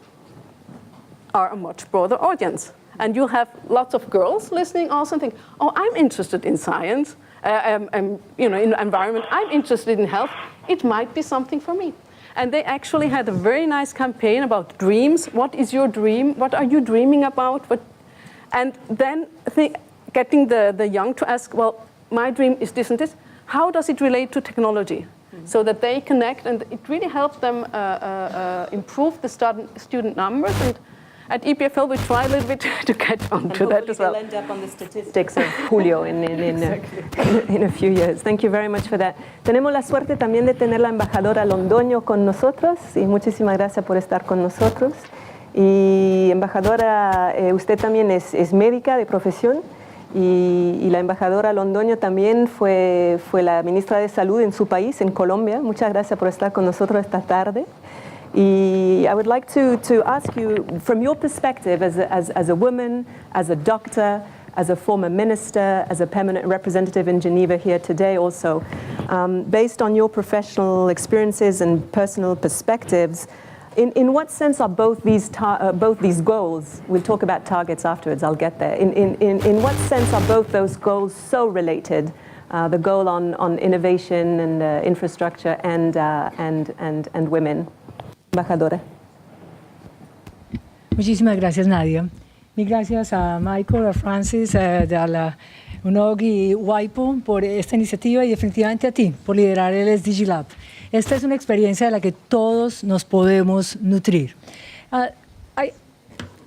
are a much broader audience. And you'll have lots of girls listening also and think, oh, I'm interested in science, in environment, I'm interested in health, it might be something for me. And they actually had a very nice campaign about dreams. What is your dream? What are you dreaming about? And then getting the young to ask, well, my dream is this and this. How does it relate to technology? Mm-hmm. So that they connect, and it really helps them improve the student numbers. And at EPFL, we try a little bit to get onto that as well. We'll end up on the statistics of Julio in a few years. Thank you very much for that. Tenemos la suerte también de tener la embajadora Londoño con nosotros, y muchísimas gracias por estar con nosotros. Y embajadora, usted también es médica de profesión, y la embajadora Londoño también fue la ministra de Salud en su país, en Colombia. Muchas gracias por estar con nosotros esta tarde. I would like to ask you, from your perspective as a woman, as a doctor, as a former minister, as a permanent representative in Geneva here today also, based on your professional experiences and personal perspectives, in what sense are both these goals, we'll talk about targets afterwards, I'll get there, in what sense are both those goals so related? The goal on innovation and infrastructure and women. Embajadora. Muchísimas gracias, Nadia. Mil gracias a Michael, a Francis, a la UNOG y WIPO por esta iniciativa y definitivamente a ti por liderar el SDG Lab. Esta es una experiencia de la que todos nos podemos nutrir.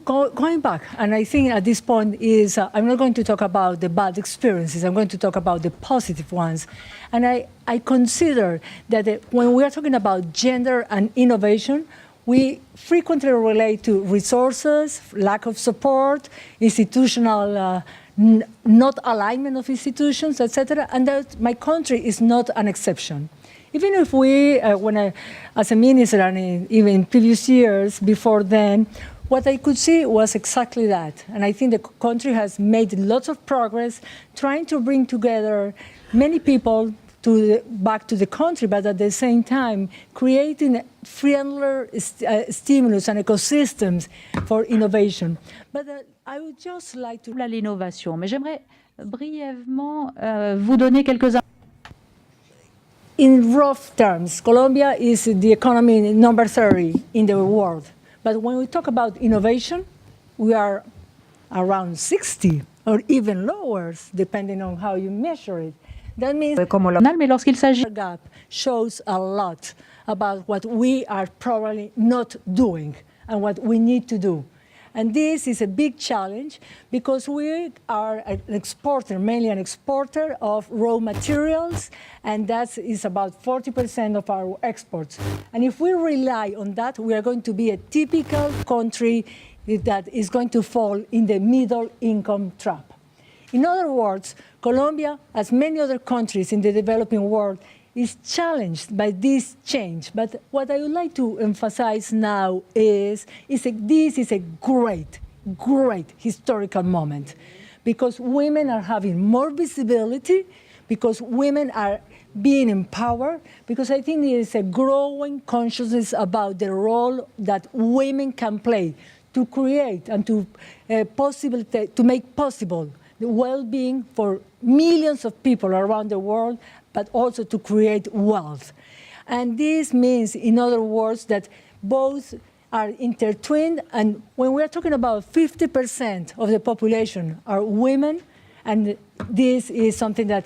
Going back, and I think at this point is, I'm not going to talk about the bad experiences, I'm going to talk about the positive ones. And I consider that when we are talking about gender and innovation, we frequently relate to resources, lack of support, institutional not alignment of institutions, etc. And that my country is not an exception. Even if we, as a minister and even in previous years before then, what I could see was exactly that. And I think the country has made lots of progress trying to bring together many people back to the country, but at the same time, creating friendlier stimulus and ecosystems for innovation. But I would just like to... L'innovation. Mais j'aimerais brièvement vous donner quelques... In rough terms, Colombia is the economy number 30 in the world. But when we talk about innovation, we are around 60 or even lower, depending on how you measure it. That means mais lorsqu'il s'agit the gap shows a lot about what we are probably not doing and what we need to do. And this is a big challenge because we are an exporter, mainly an exporter of raw materials, and that is about 40% of our exports. And if we rely on that, we are going to be a typical country that is going to fall in the middle income trap. In other words, Colombia, as many other countries in the developing world, is challenged by this change. But what I would like to emphasize now is this is a great, great historical moment because women are having more visibility, because women are being empowered, because I think there is a growing consciousness about the role that women can play to create and to make possible the well-being for millions of people around the world, but also to create wealth. And this means, in other words, that both are intertwined, and when we're talking about 50% of the population are women, and this is something that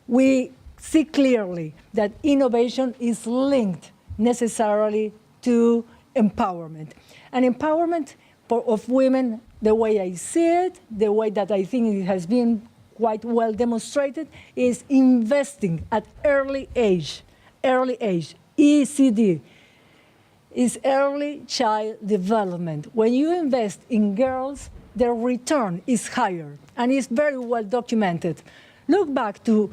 we see clearly, that innovation is linked necessarily to empowerment. And empowerment of women, the way I see it, the way that I think it has been quite well demonstrated, is investing at early age. ECD is early child development. When you invest in girls, their return is higher, and it's very well documented. Look back to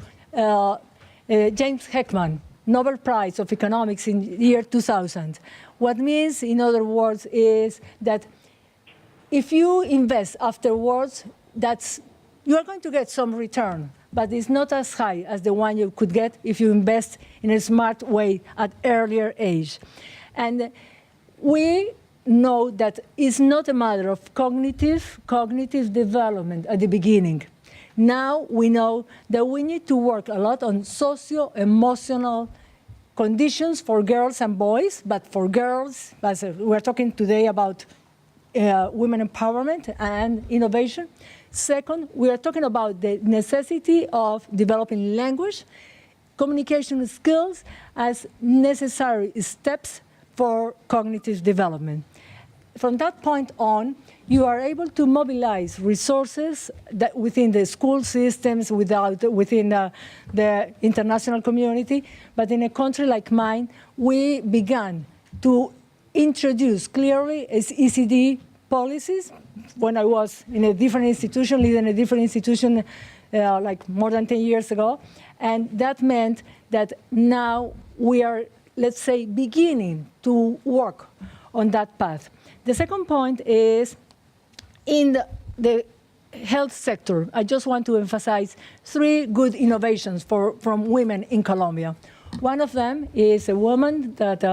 James Heckman, Nobel Prize of Economics in the year 2000. What means, in other words, is that if you invest afterwards, you are going to get some return, but it's not as high as the one you could get if you invest in a smart way at earlier age. And we know that it's not a matter of cognitive development at the beginning. Now we know that we need to work a lot on socio-emotional conditions for girls and boys, but for girls, as we're talking today about women empowerment and innovation. Second, we are talking about the necessity of developing language, communication skills as necessary steps for cognitive development. From that point on, you are able to mobilize resources that within the school systems, within the international community. But in a country like mine, we began to introduce clearly ECD policies when I was in a different institution, leading a different institution like more than 10 years ago. And that meant that now we are, let's say, beginning to work on that path. The second point is in the health sector. I just want to emphasize 3 good innovations from women in Colombia. One of them is a woman that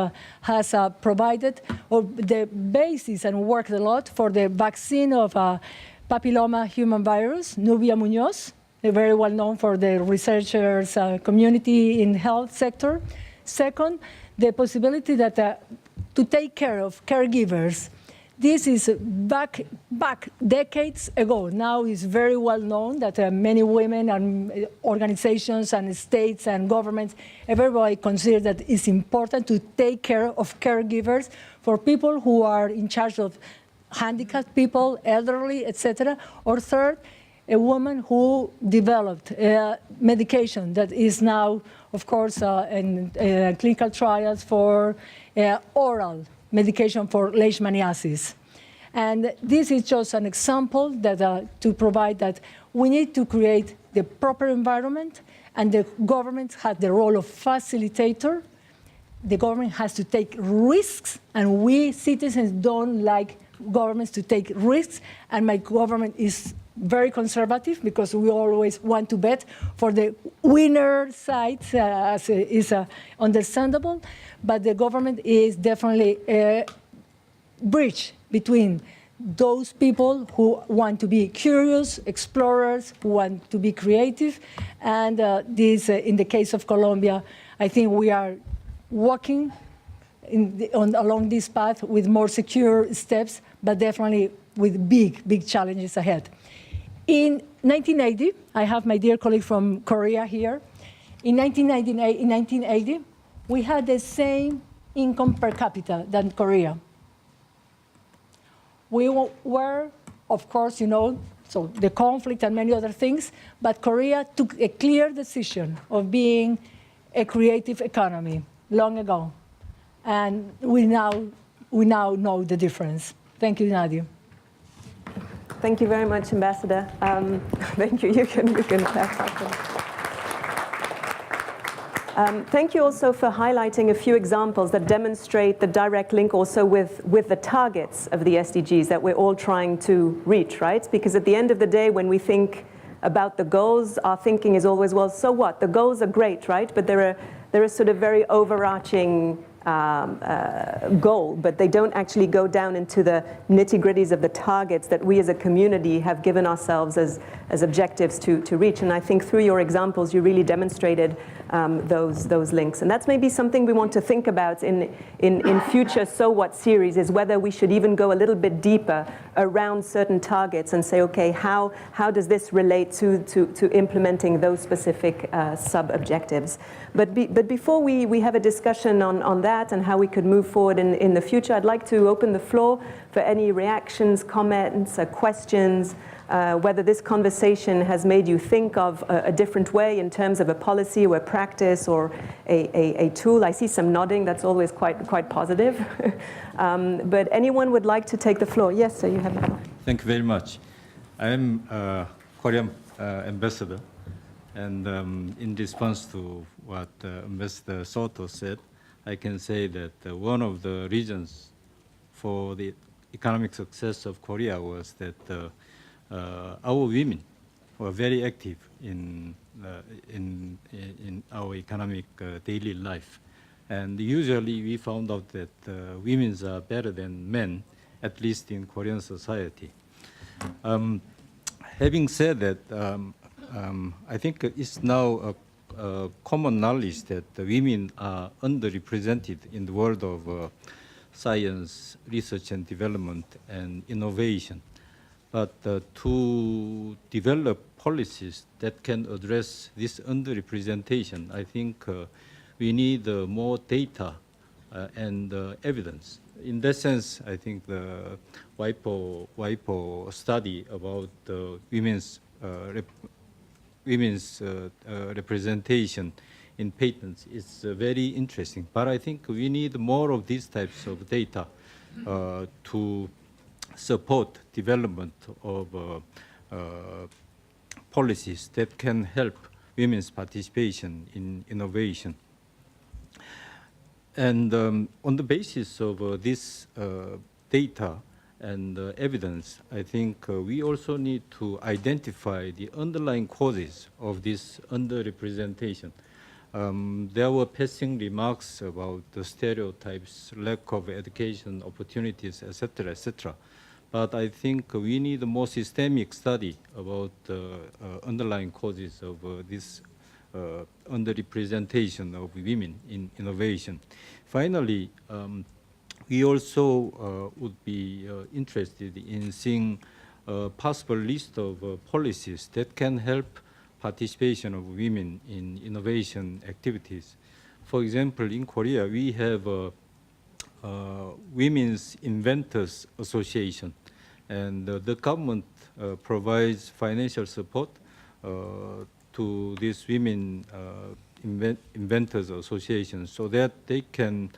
has provided the basis and worked a lot for the vaccine of papilloma human virus, Nubia Munoz, very well known for the researchers community in health sector. Second, the possibility that to take care of caregivers. This is back decades ago. Now it's very well known that many women and organizations and states and governments, everybody considers that it's important to take care of caregivers for people who are in charge of handicapped people, elderly, etc. Or third, a woman who developed medication that is now, of course, in clinical trials for oral medication for leishmaniasis. And this is just an example that to provide that we need to create the proper environment, and the government has the role of facilitator. The government has to take risks, and we citizens don't like governments to take risks, and my government is very conservative because we always want to bet for the winner side, as is understandable, but the government is definitely a bridge between those people who want to be curious, explorers, who want to be creative, and this, in the case of Colombia, I think we are walking along this path with more secure steps, but definitely with big challenges ahead. In 1980, I have my dear colleague from Korea here. In 1980, we had the same income per capita than Korea. We were, of course, so the conflict and many other things, but Korea took a clear decision of being a creative economy long ago. And we now know the difference. Thank you, Nadia. Thank you very much, Ambassador. Thank you. You can thank you also for highlighting a few examples that demonstrate the direct link also with the targets of the SDGs that we're all trying to reach, right? Because at the end of the day, when we think about the goals, our thinking is always, well, so what? The goals are great, right? But they're a sort of very overarching goal, but they don't actually go down into the nitty-gritties of the targets that we as a community have given ourselves as objectives to reach. And I think through your examples, you really demonstrated those links. And that's maybe something we want to think about in future So What series, is whether we should even go a little bit deeper around certain targets and say, okay, how does this relate to implementing those specific sub-objectives? But before we have a discussion on that, that and how we could move forward in the future. I'd like to open the floor for any reactions, comments, questions, whether this conversation has made you think of a different way in terms of a policy or a practice or a tool. I see some nodding. That's always quite positive. But anyone would like to take the floor? Yes, sir, you have the floor. Thank you very much. I am Korean ambassador, and in response to what Ambassador Soto said, I can say that one of the reasons for the economic success of Korea was that our women were very active in our economic daily life. And usually we found out that women are better than men, at least in Korean society. Having said that, I think it's now a common knowledge that women are underrepresented in the world of science, research and development, and innovation. But to develop policies that can address this underrepresentation, I think we need more data and evidence. In that sense, I think the WIPO study about women's representation in patents is very interesting. But I think we need more of these types of data to support development of policies that can help women's participation in innovation. And on the basis of this data and evidence, I think we also need to identify the underlying causes of this underrepresentation. There were passing remarks about the stereotypes, lack of education opportunities, etc., etc. But I think we need a more systemic study about the underlying causes of this underrepresentation of women in innovation. Finally, we also would be interested in seeing a possible list of policies that can help participation of women in innovation activities. For example, in Korea, we have Women's Inventors Association, and the government provides financial support to this Women Inventors Association so that they can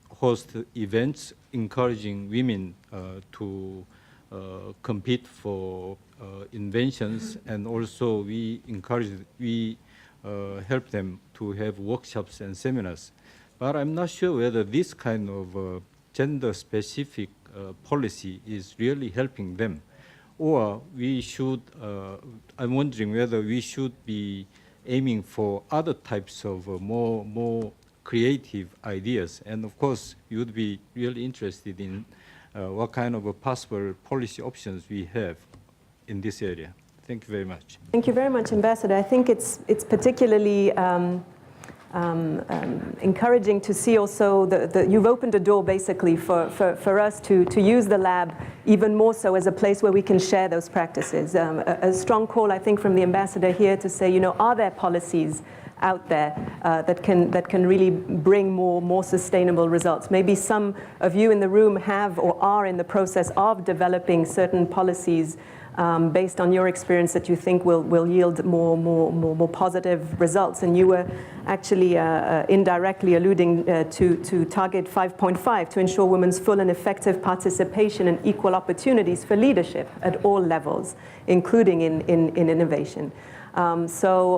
host events encouraging women to compete for inventions, and also we help them to have workshops and seminars. But I'm not sure whether this kind of gender-specific policy is really helping them, or we should. I'm wondering whether we should be aiming for other types of more creative ideas. And of course, you would be really interested in what kind of possible policy options we have in this area. Thank you very much. Thank you very much, Ambassador. I think it's particularly encouraging to see also that you've opened a door basically for us to use the lab even more so as a place where we can share those practices. A strong call, I think, from the Ambassador here to say, you know, are there policies out there that can really bring more sustainable results? Maybe some of you in the room have or are in the process of developing certain policies based on your experience that you think will yield more positive results. And you were actually indirectly alluding to target 5.5 to ensure women's full and effective participation and equal opportunities for leadership at all levels, including in innovation. So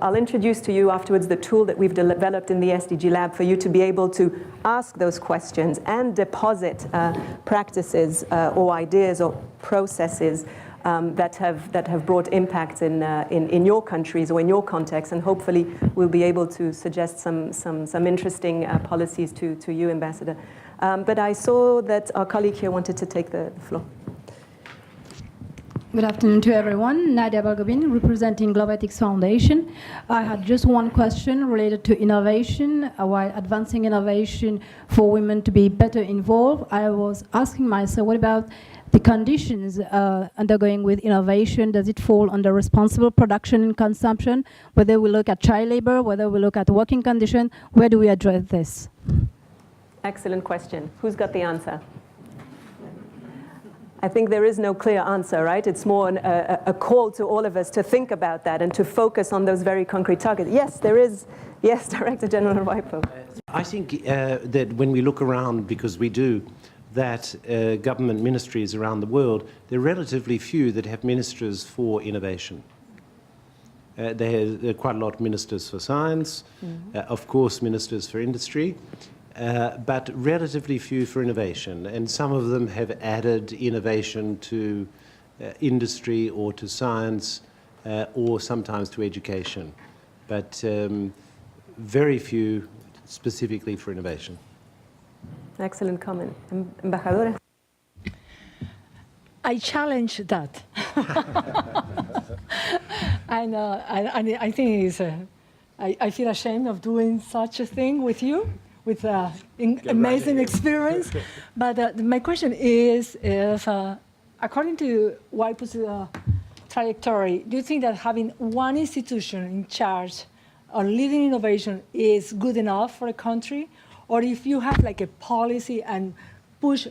I'll introduce to you afterwards the tool that we've developed in the SDG Lab for you to be able to ask those questions and deposit practices or ideas or processes that have brought impact in your countries or in your context, and hopefully we'll be able to suggest some interesting policies to you, Ambassador. But I saw that our colleague here wanted to take the floor. Good afternoon to everyone. Nadia Balgobin, representing Global Ethics Foundation. I had just one question related to innovation. While advancing innovation for women to be better involved, I was asking myself, what about the conditions undergoing with innovation? Does it fall under responsible production and consumption? Whether we look at child labor, whether we look at working conditions, where do we address this? Excellent question. Who's got the answer? I think there is no clear answer, right? It's more a call to all of us to think about that and to focus on those very concrete targets. Yes, there is. Yes, Director General WIPO. I think that when we look around, because we do, that government ministries around the world, there are relatively few that have ministers for innovation. There are quite a lot of ministers for science, of course ministers for industry, but relatively few for innovation. And some of them have added innovation to industry or to science or sometimes to education, but very few specifically for innovation. Excellent comment. Embajadora? I challenge that. And I think it's, I feel ashamed of doing such a thing with you, with amazing experience. But my question is, if, according to WIPO's trajectory, do you think that having one institution in charge of leading innovation is good enough for a country? Or if you have like a policy and push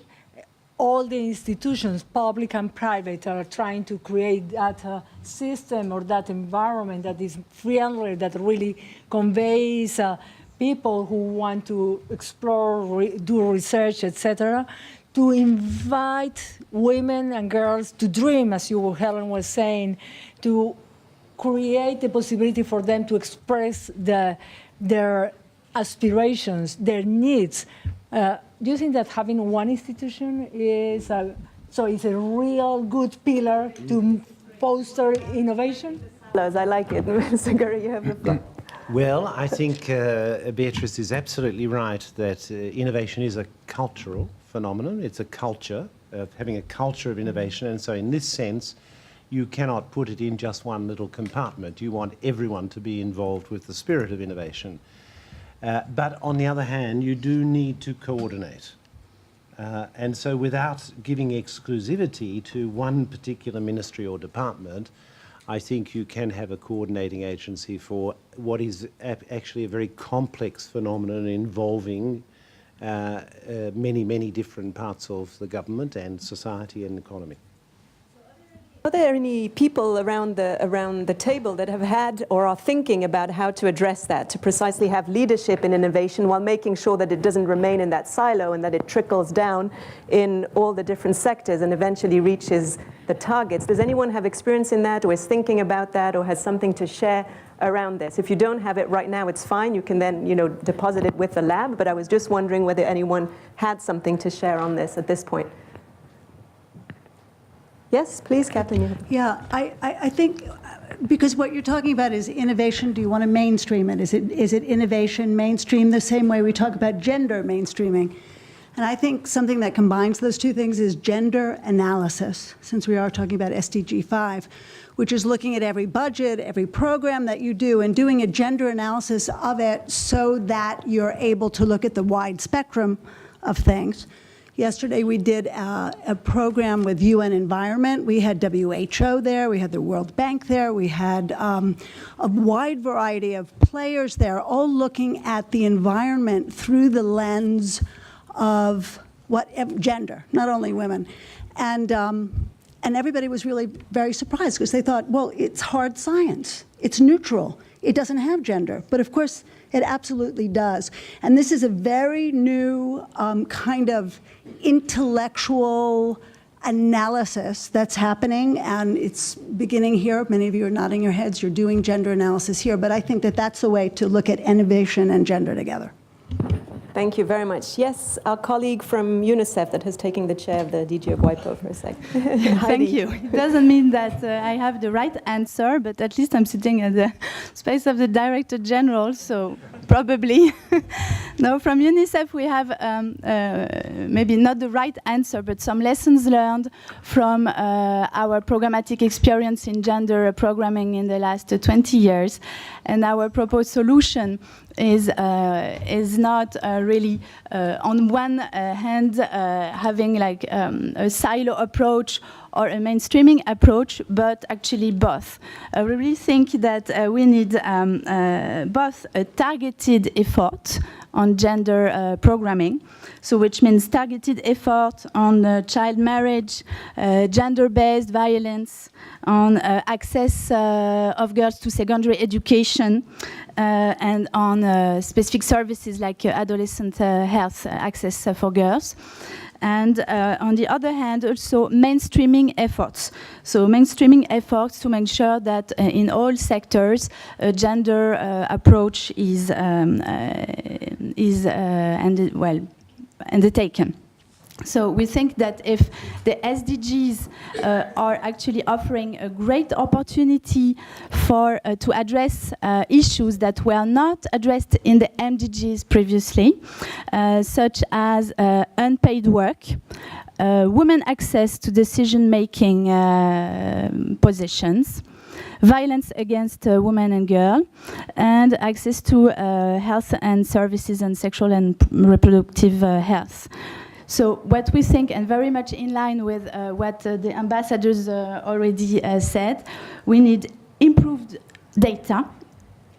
all the institutions, public and private, are trying to create that system or that environment that is friendly, that really conveys people who want to explore, do research, etc., to invite women and girls to dream, as Helen was saying, to create the possibility for them to express their aspirations, their needs. Do you think that having one institution is a real good pillar to foster innovation? I like it. Mr. Gurry, you have the floor. Well, I think Beatrice is absolutely right that innovation is a cultural phenomenon. It's a culture, of having a culture of innovation. And so in this sense, you cannot put it in just one little compartment. You want everyone to be involved with the spirit of innovation. But on the other hand, you do need to coordinate. And so without giving exclusivity to one particular ministry or department, I think you can have a coordinating agency for what is actually a very complex phenomenon involving many, many different parts of the government and society and economy. Are there any people around the table that have had or are thinking about how to address that, to precisely have leadership in innovation while making sure that it doesn't remain in that silo and that it trickles down in all the different sectors and eventually reaches the targets? Does anyone have experience in that or is thinking about that or has something to share around this? If you don't have it right now, it's fine. You can then, deposit it with the lab. But I was just wondering whether anyone had something to share on this at this point. Yes, please, Kathleen. Yeah, I think because what you're talking about is innovation. Do you want to mainstream it? Is it innovation mainstream the same way we talk about gender mainstreaming? And I think something that combines those two things is gender analysis, since we are talking about SDG 5, which is looking at every budget, every program that you do, and doing a gender analysis of it so that you're able to look at the wide spectrum of things. Yesterday we did a program with UN Environment. We had WHO there, we had the World Bank there, we had a wide variety of players there, all looking at the environment through the lens of gender, not only women. And everybody was really very surprised because they thought, well, it's hard science, it's neutral, it doesn't have gender. But of course, it absolutely does. And this is a very new kind of intellectual analysis that's happening, and it's beginning here. Many of you are nodding your heads. You're doing gender analysis here, but I think that that's the way to look at innovation and gender together. Thank you very much. Yes, our colleague from UNICEF that has taken the chair of the DG of WIPO for a sec. Thank you. It doesn't mean that I have the right answer, but at least I'm sitting at the space of the Director General, so probably. No, from UNICEF we have maybe not the right answer, but some lessons learned from our programmatic experience in gender programming in the last 20 years. And our proposed solution is not really on one hand having like a silo approach or a mainstreaming approach, but actually both. I really think that we need both a targeted effort on gender programming, so which means targeted effort on child marriage, gender-based violence, on access of girls to secondary education, and on specific services like adolescent health access for girls. And on the other hand, also mainstreaming efforts. So mainstreaming efforts to make sure that in all sectors, a gender approach is undertaken. So we think that if the SDGs are actually offering a great opportunity for to address issues that were not addressed in the MDGs previously, such as unpaid work, women access to decision-making positions, violence against women and girls, and access to health and services and sexual and reproductive health. So what we think, and very much in line with what the ambassadors already said, we need improved data,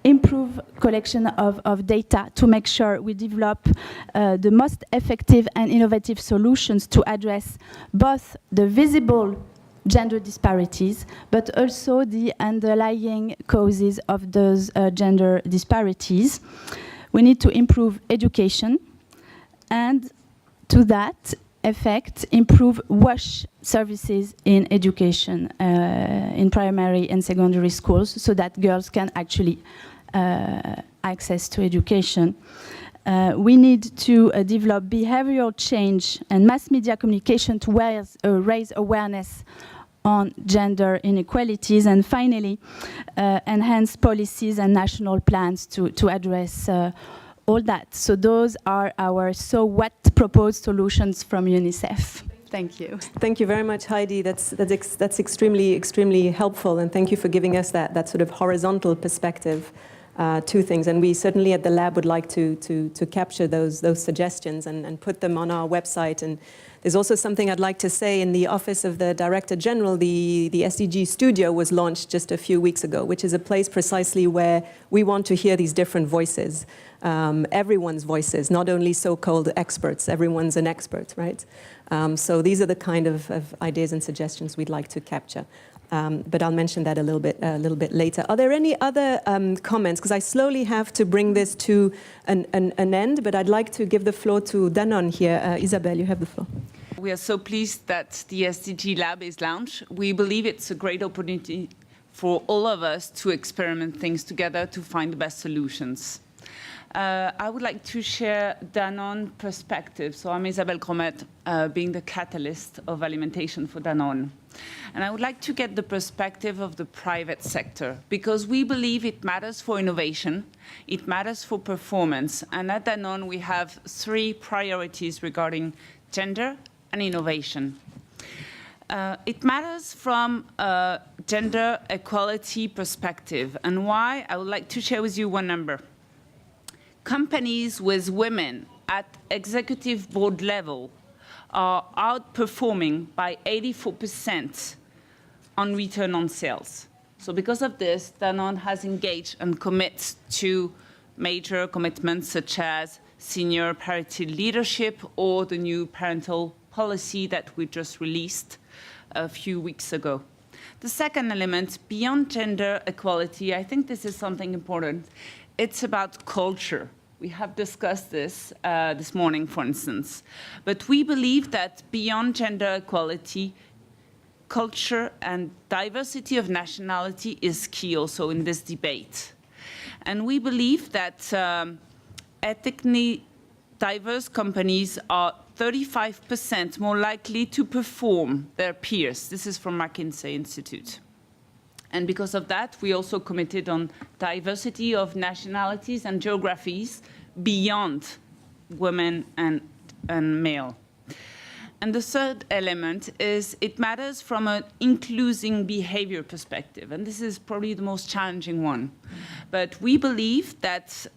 improved collection of data to make sure we develop the most effective and innovative solutions to address both the visible gender disparities, but also the underlying causes of those gender disparities. We need to improve education and to that effect, improve WASH services in education, in primary and secondary schools, so that girls can actually access to education. We need to develop behavioral change and mass media communication to raise awareness on gender inequalities, and finally, enhance policies and national plans to address all that. So those are our so what proposed solutions from UNICEF. Thank you. Thank you very much, Heidi. That's extremely helpful, and thank you for giving us that sort of horizontal perspective to things. And we certainly at the lab would like to capture those suggestions and put them on our website. And there's also something I'd like to say. In the Office of the Director General, the SDG Studio was launched just a few weeks ago, which is a place precisely where we want to hear these different voices, everyone's voices, not only so-called experts. Everyone's an expert, right? So these are the kind of ideas and suggestions we'd like to capture. But I'll mention that a little bit later. Are there any other comments? Because I slowly have to bring this to an end, but I'd like to give the floor to Danone here. Isabelle, you have the floor. We are so pleased that the SDG Lab is launched. We believe it's a great opportunity for all of us to experiment things together to find the best solutions. I would like to share Danone perspective. So I'm Isabelle Cromet, being the catalyst of alimentation for Danone. And I would like to get the perspective of the private sector, because we believe it matters for innovation, it matters for performance. And at Danone, we have 3 priorities regarding gender and innovation. It matters from a gender equality perspective. And why? I would like to share with you one number. Companies with women at executive board level are outperforming by 84% on return on sales. So because of this, Danone has engaged and commits to major commitments such as senior parity leadership or the new parental policy that we just released a few weeks ago. The second element, beyond gender equality, I think this is something important. It's about culture. We have discussed this this morning, for instance. But we believe that beyond gender equality, culture and diversity of nationality is key also in this debate. And we believe that ethnically diverse companies are 35% more likely to perform their peers. This is from McKinsey Institute. And because of that, we also committed on diversity of nationalities and geographies beyond women and male. And the third element is it matters from an including behavior perspective. And this is probably the most challenging one. But we believe that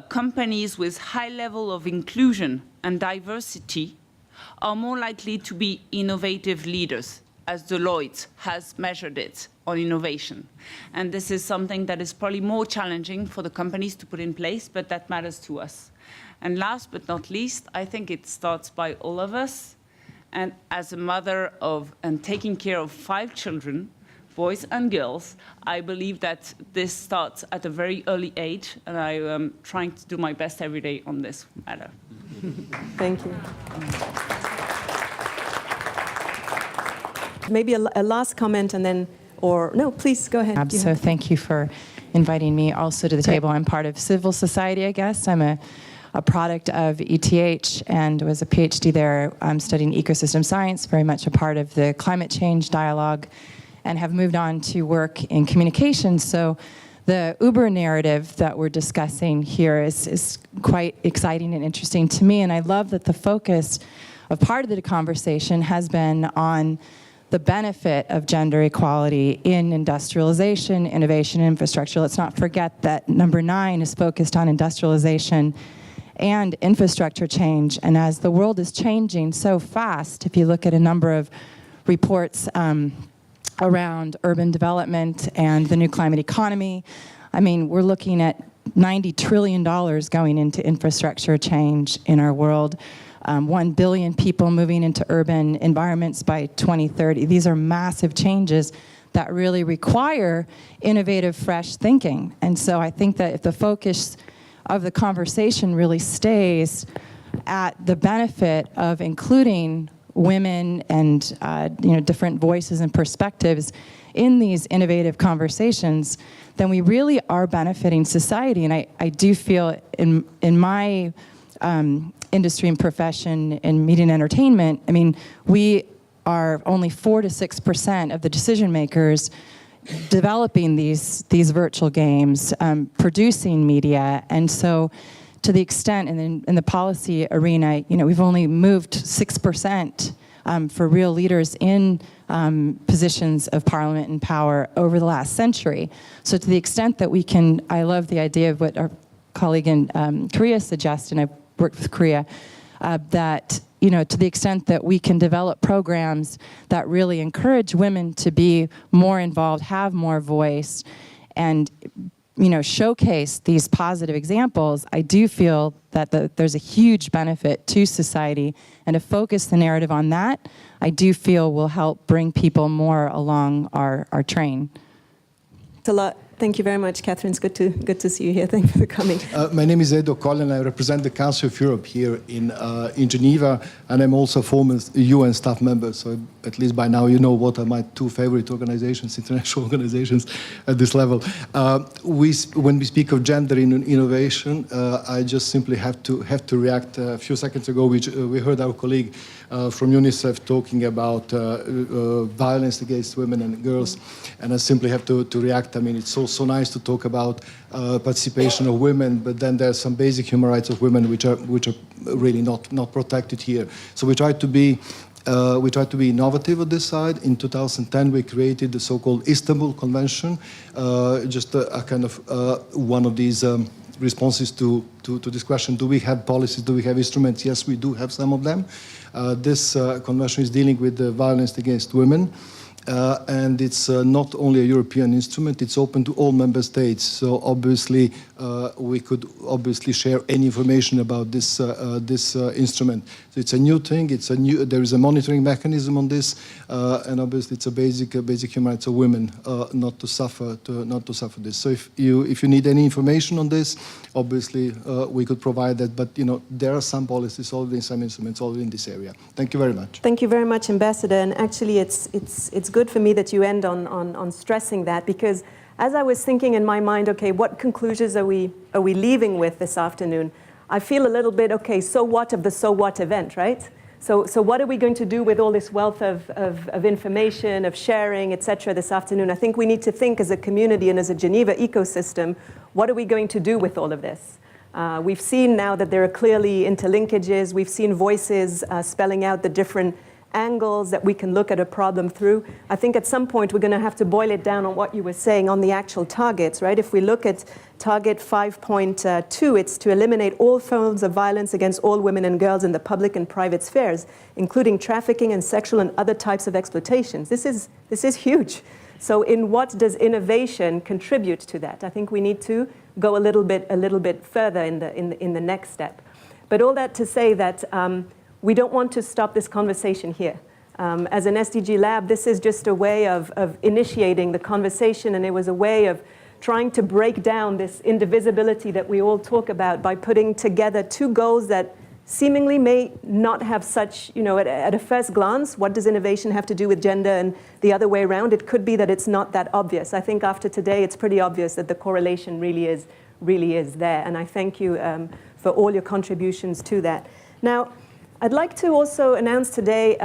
companies with high level of inclusion and diversity are more likely to be innovative leaders, as Deloitte has measured it on innovation. And this is something that is probably more challenging for the companies to put in place, but that matters to us. And last but not least, I think it starts by all of us. And as a mother of and taking care of 5 children, boys and girls, I believe that this starts at a very early age, and I am trying to do my best every day on this matter. Thank you. Maybe a last comment and then, or no, please go ahead. So thank you for inviting me also to the table. I'm part of civil society, I guess. I'm a product of ETH and was a PhD there. I'm studying ecosystem science, very much a part of the climate change dialogue, and have moved on to work in communications. So the Uber narrative that we're discussing here is quite exciting and interesting to me, and I love that the focus of part of the conversation has been on the benefit of gender equality in industrialization, innovation, and infrastructure. Let's not forget that number 9 is focused on industrialization and infrastructure change. And as the world is changing so fast, if you look at a number of reports around urban development and the new climate economy, I mean, we're looking at $90 trillion going into infrastructure change in our world. 1 billion people moving into urban environments by 2030. These are massive changes that really require innovative, fresh thinking. And so I think that if the focus of the conversation really stays at the benefit of including women and different voices and perspectives in these innovative conversations, then we really are benefiting society. And I do feel in my industry and profession in media and entertainment, I mean, we are only 4 to 6% of the decision makers developing these virtual games, producing media. And so to the extent in the policy arena, we've only moved 6% for real leaders in positions of parliament and power over the last century. So to the extent that we can, I love the idea of what our colleague in Korea suggested, and I've worked with Korea, that to the extent that we can develop programs that really encourage women to be more involved, have more voice, and showcase these positive examples, I do feel that there's a huge benefit to society, and to focus the narrative on that, I do feel will help bring people more along our train. It's a lot. Thank you very much, Catherine. It's good to see you here. Thank you for coming. My name is Edo Collin. I represent the Council of Europe here in Geneva, and I'm also a former UN staff member. So at least by now you know what are my 2 favorite organizations, international organizations at this level. When we speak of gender in innovation, I just simply have to react. A few seconds ago, we heard our colleague from UNICEF talking about violence against women and girls, and I simply have to react. I mean, it's so nice to talk about participation of women, but then there are some basic human rights of women which are really not protected here. So we try to be innovative on this side. In 2010, we created the so-called Istanbul Convention, just a kind of one of these responses to this question: do we have policies? Do we have instruments? Yes, we do have some of them. This convention is dealing with the violence against women. And it's not only a European instrument, it's open to all member states. So obviously, we could obviously share any information about this instrument. So it's a new thing. There is a monitoring mechanism on this, and obviously it's a basic human rights of women not to suffer this. So if you need any information on this, obviously we could provide that. But there are some policies already, some instruments already in this area. Thank you very much. Thank you very much, Ambassador. And actually, it's good for me that you end on stressing that, because as I was thinking in my mind, okay, what conclusions are we leaving with this afternoon? I feel a little bit, okay, so what of the so what event, right? So what are we going to do with all this wealth of information, of sharing, et cetera, this afternoon? I think we need to think as a community and as a Geneva ecosystem, what are we going to do with all of this? We've seen now that there are clearly interlinkages. We've seen voices spelling out the different angles that we can look at a problem through. I think at some point we're going to have to boil it down on what you were saying on the actual targets, right? If we look at target 5.2, it's to eliminate all forms of violence against all women and girls in the public and private spheres, including trafficking and sexual and other types of exploitations. This is huge. So in what does innovation contribute to that? I think we need to go a little bit further in the next step. But all that to say that we don't want to stop this conversation here. As an SDG Lab, this is just a way of initiating the conversation, and it was a way of trying to break down this indivisibility that we all talk about by putting together two goals that seemingly may not have such, at a first glance, what does innovation have to do with gender and the other way around? It could be that it's not that obvious. I think after today, it's pretty obvious that the correlation really is there. And I thank you for all your contributions to that. Now, I'd like to also announce today,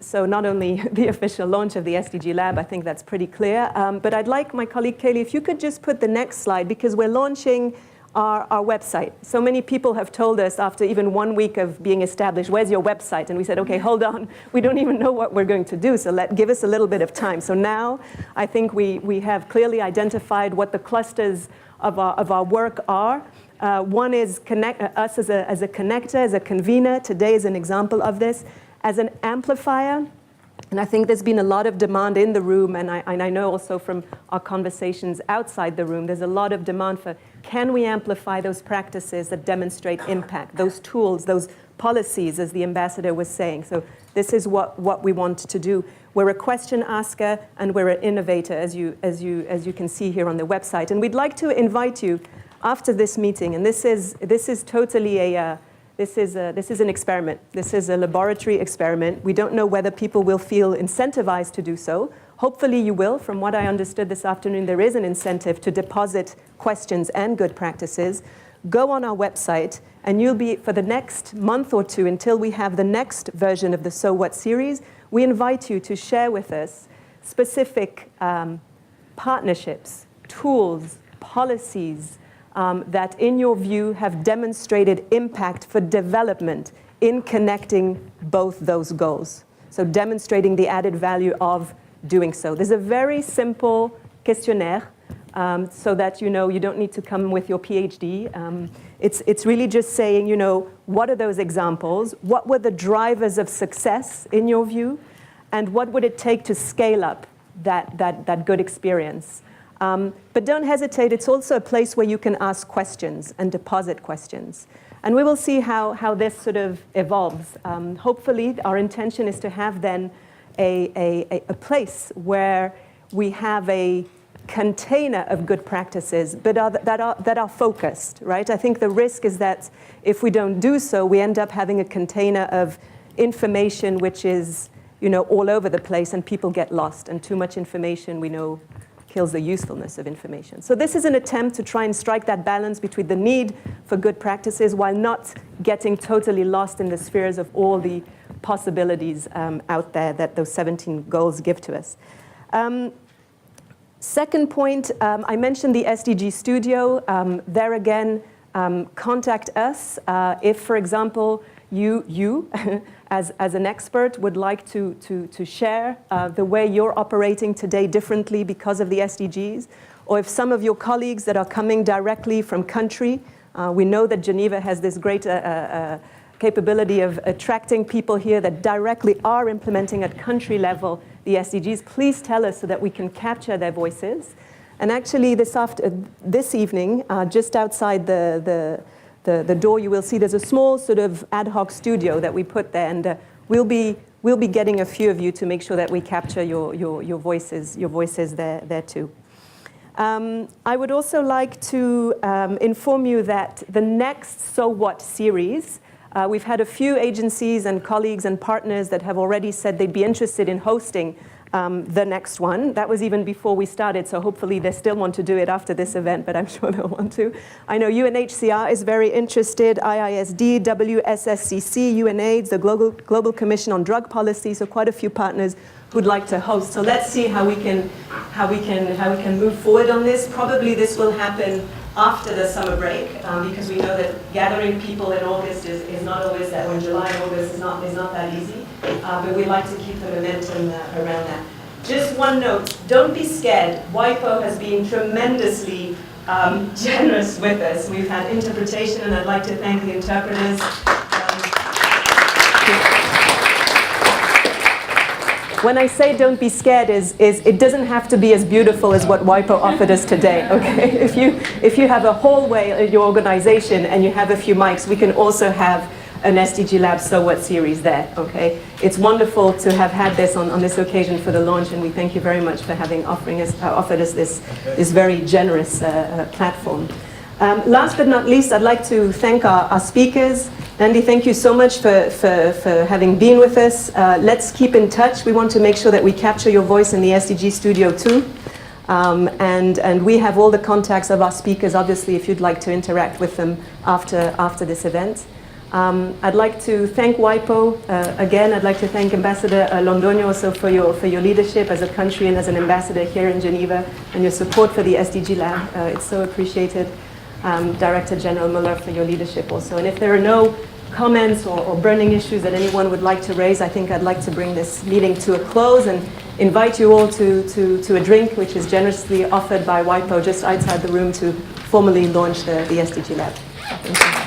so not only the official launch of the SDG Lab, I think that's pretty clear, but I'd like my colleague Kaylee, if you could just put the next slide, because we're launching our website. So many people have told us after even 1 week of being established, where's your website? And we said, okay, hold on, we don't even know what we're going to do, so give us a little bit of time. So now I think we have clearly identified what the clusters of our work are. One is us as a connector, as a convener. Today is an example of this. As an amplifier, and I think there's been a lot of demand in the room, and I know also from our conversations outside the room, there's a lot of demand for, can we amplify those practices that demonstrate impact, those tools, those policies, as the ambassador was saying. So this is what we want to do. We're a question asker, and we're an innovator, as you can see here on the website. And we'd like to invite you after this meeting, and this is totally this is an experiment. This is a laboratory experiment. We don't know whether people will feel incentivized to do so. Hopefully you will. From what I understood this afternoon, there is an incentive to deposit questions and good practices. Go on our website, and you'll be, for the next month or two, until we have the next version of the So What series, we invite you to share with us specific partnerships, tools, policies, that in your view have demonstrated impact for development in connecting both those goals. So demonstrating the added value of doing so. There's a very simple questionnaire so that you don't need to come with your PhD. It's really just saying, what are those examples? What were the drivers of success in your view? And what would it take to scale up that good experience? But don't hesitate, it's also a place where you can ask questions and deposit questions. And we will see how this sort of evolves. Hopefully, our intention is to have then a place where we have a container of good practices, but that are focused, right? I think the risk is that if we don't do so, we end up having a container of information which is, all over the place, and people get lost. And too much information, we know, kills the usefulness of information. So this is an attempt to try and strike that balance between the need for good practices while not getting totally lost in the spheres of all the possibilities out there that those 17 goals give to us. Second point, I mentioned the SDG Studio. There again, contact us if, for example, you as an expert would like to share the way you're operating today differently because of the SDGs, or if some of your colleagues that are coming directly from country, we know that Geneva has this great capability of attracting people here that directly are implementing at country level the SDGs, please tell us so that we can capture their voices. And actually this evening, just outside the door, you will see there's a small sort of ad hoc studio that we put there, and we'll be getting a few of you to make sure that we capture your voices there too. I would also like to inform you that the next So What series, we've had a few agencies and colleagues and partners that have already said they'd be interested in hosting the next one. That was even before we started, so hopefully they still want to do it after this event, but I'm sure they'll want to. I know UNHCR is very interested, IISD, WSSCC, UNAIDS, the Global Commission on Drug Policy, so quite a few partners who'd like to host. So let's see how we can move forward on this. Probably this will happen after the summer break, because we know that gathering people in August is not always that, when July and August is not that easy, but we'd like to keep the momentum around that. Just one note, don't be scared. WIPO has been tremendously generous with us. We've had interpretation, and I'd like to thank the interpreters. When I say don't be scared, is it doesn't have to be as beautiful as what WIPO offered us today, okay? If you have a hallway in your organization and you have a few mics, we can also have an SDG Lab So What series there, okay? It's wonderful to have had this on this occasion for the launch, and we thank you very much for having offered us this very generous platform. Last but not least, I'd like to thank our speakers. Andy, thank you so much for having been with us. Let's keep in touch. We want to make sure that we capture your voice in the SDG studio too. And we have all the contacts of our speakers, obviously, if you'd like to interact with them after this event. I'd like to thank WIPO again. I'd like to thank Ambassador Londoño also for your leadership as a country and as an ambassador here in Geneva, and your support for the SDG Lab. It's so appreciated. Director General Muller, for your leadership also. And if there are no comments or burning issues that anyone would like to raise, I think I'd like to bring this meeting to a close and invite you all to a drink, which is generously offered by WIPO just outside the room to formally launch the SDG Lab. Thank you.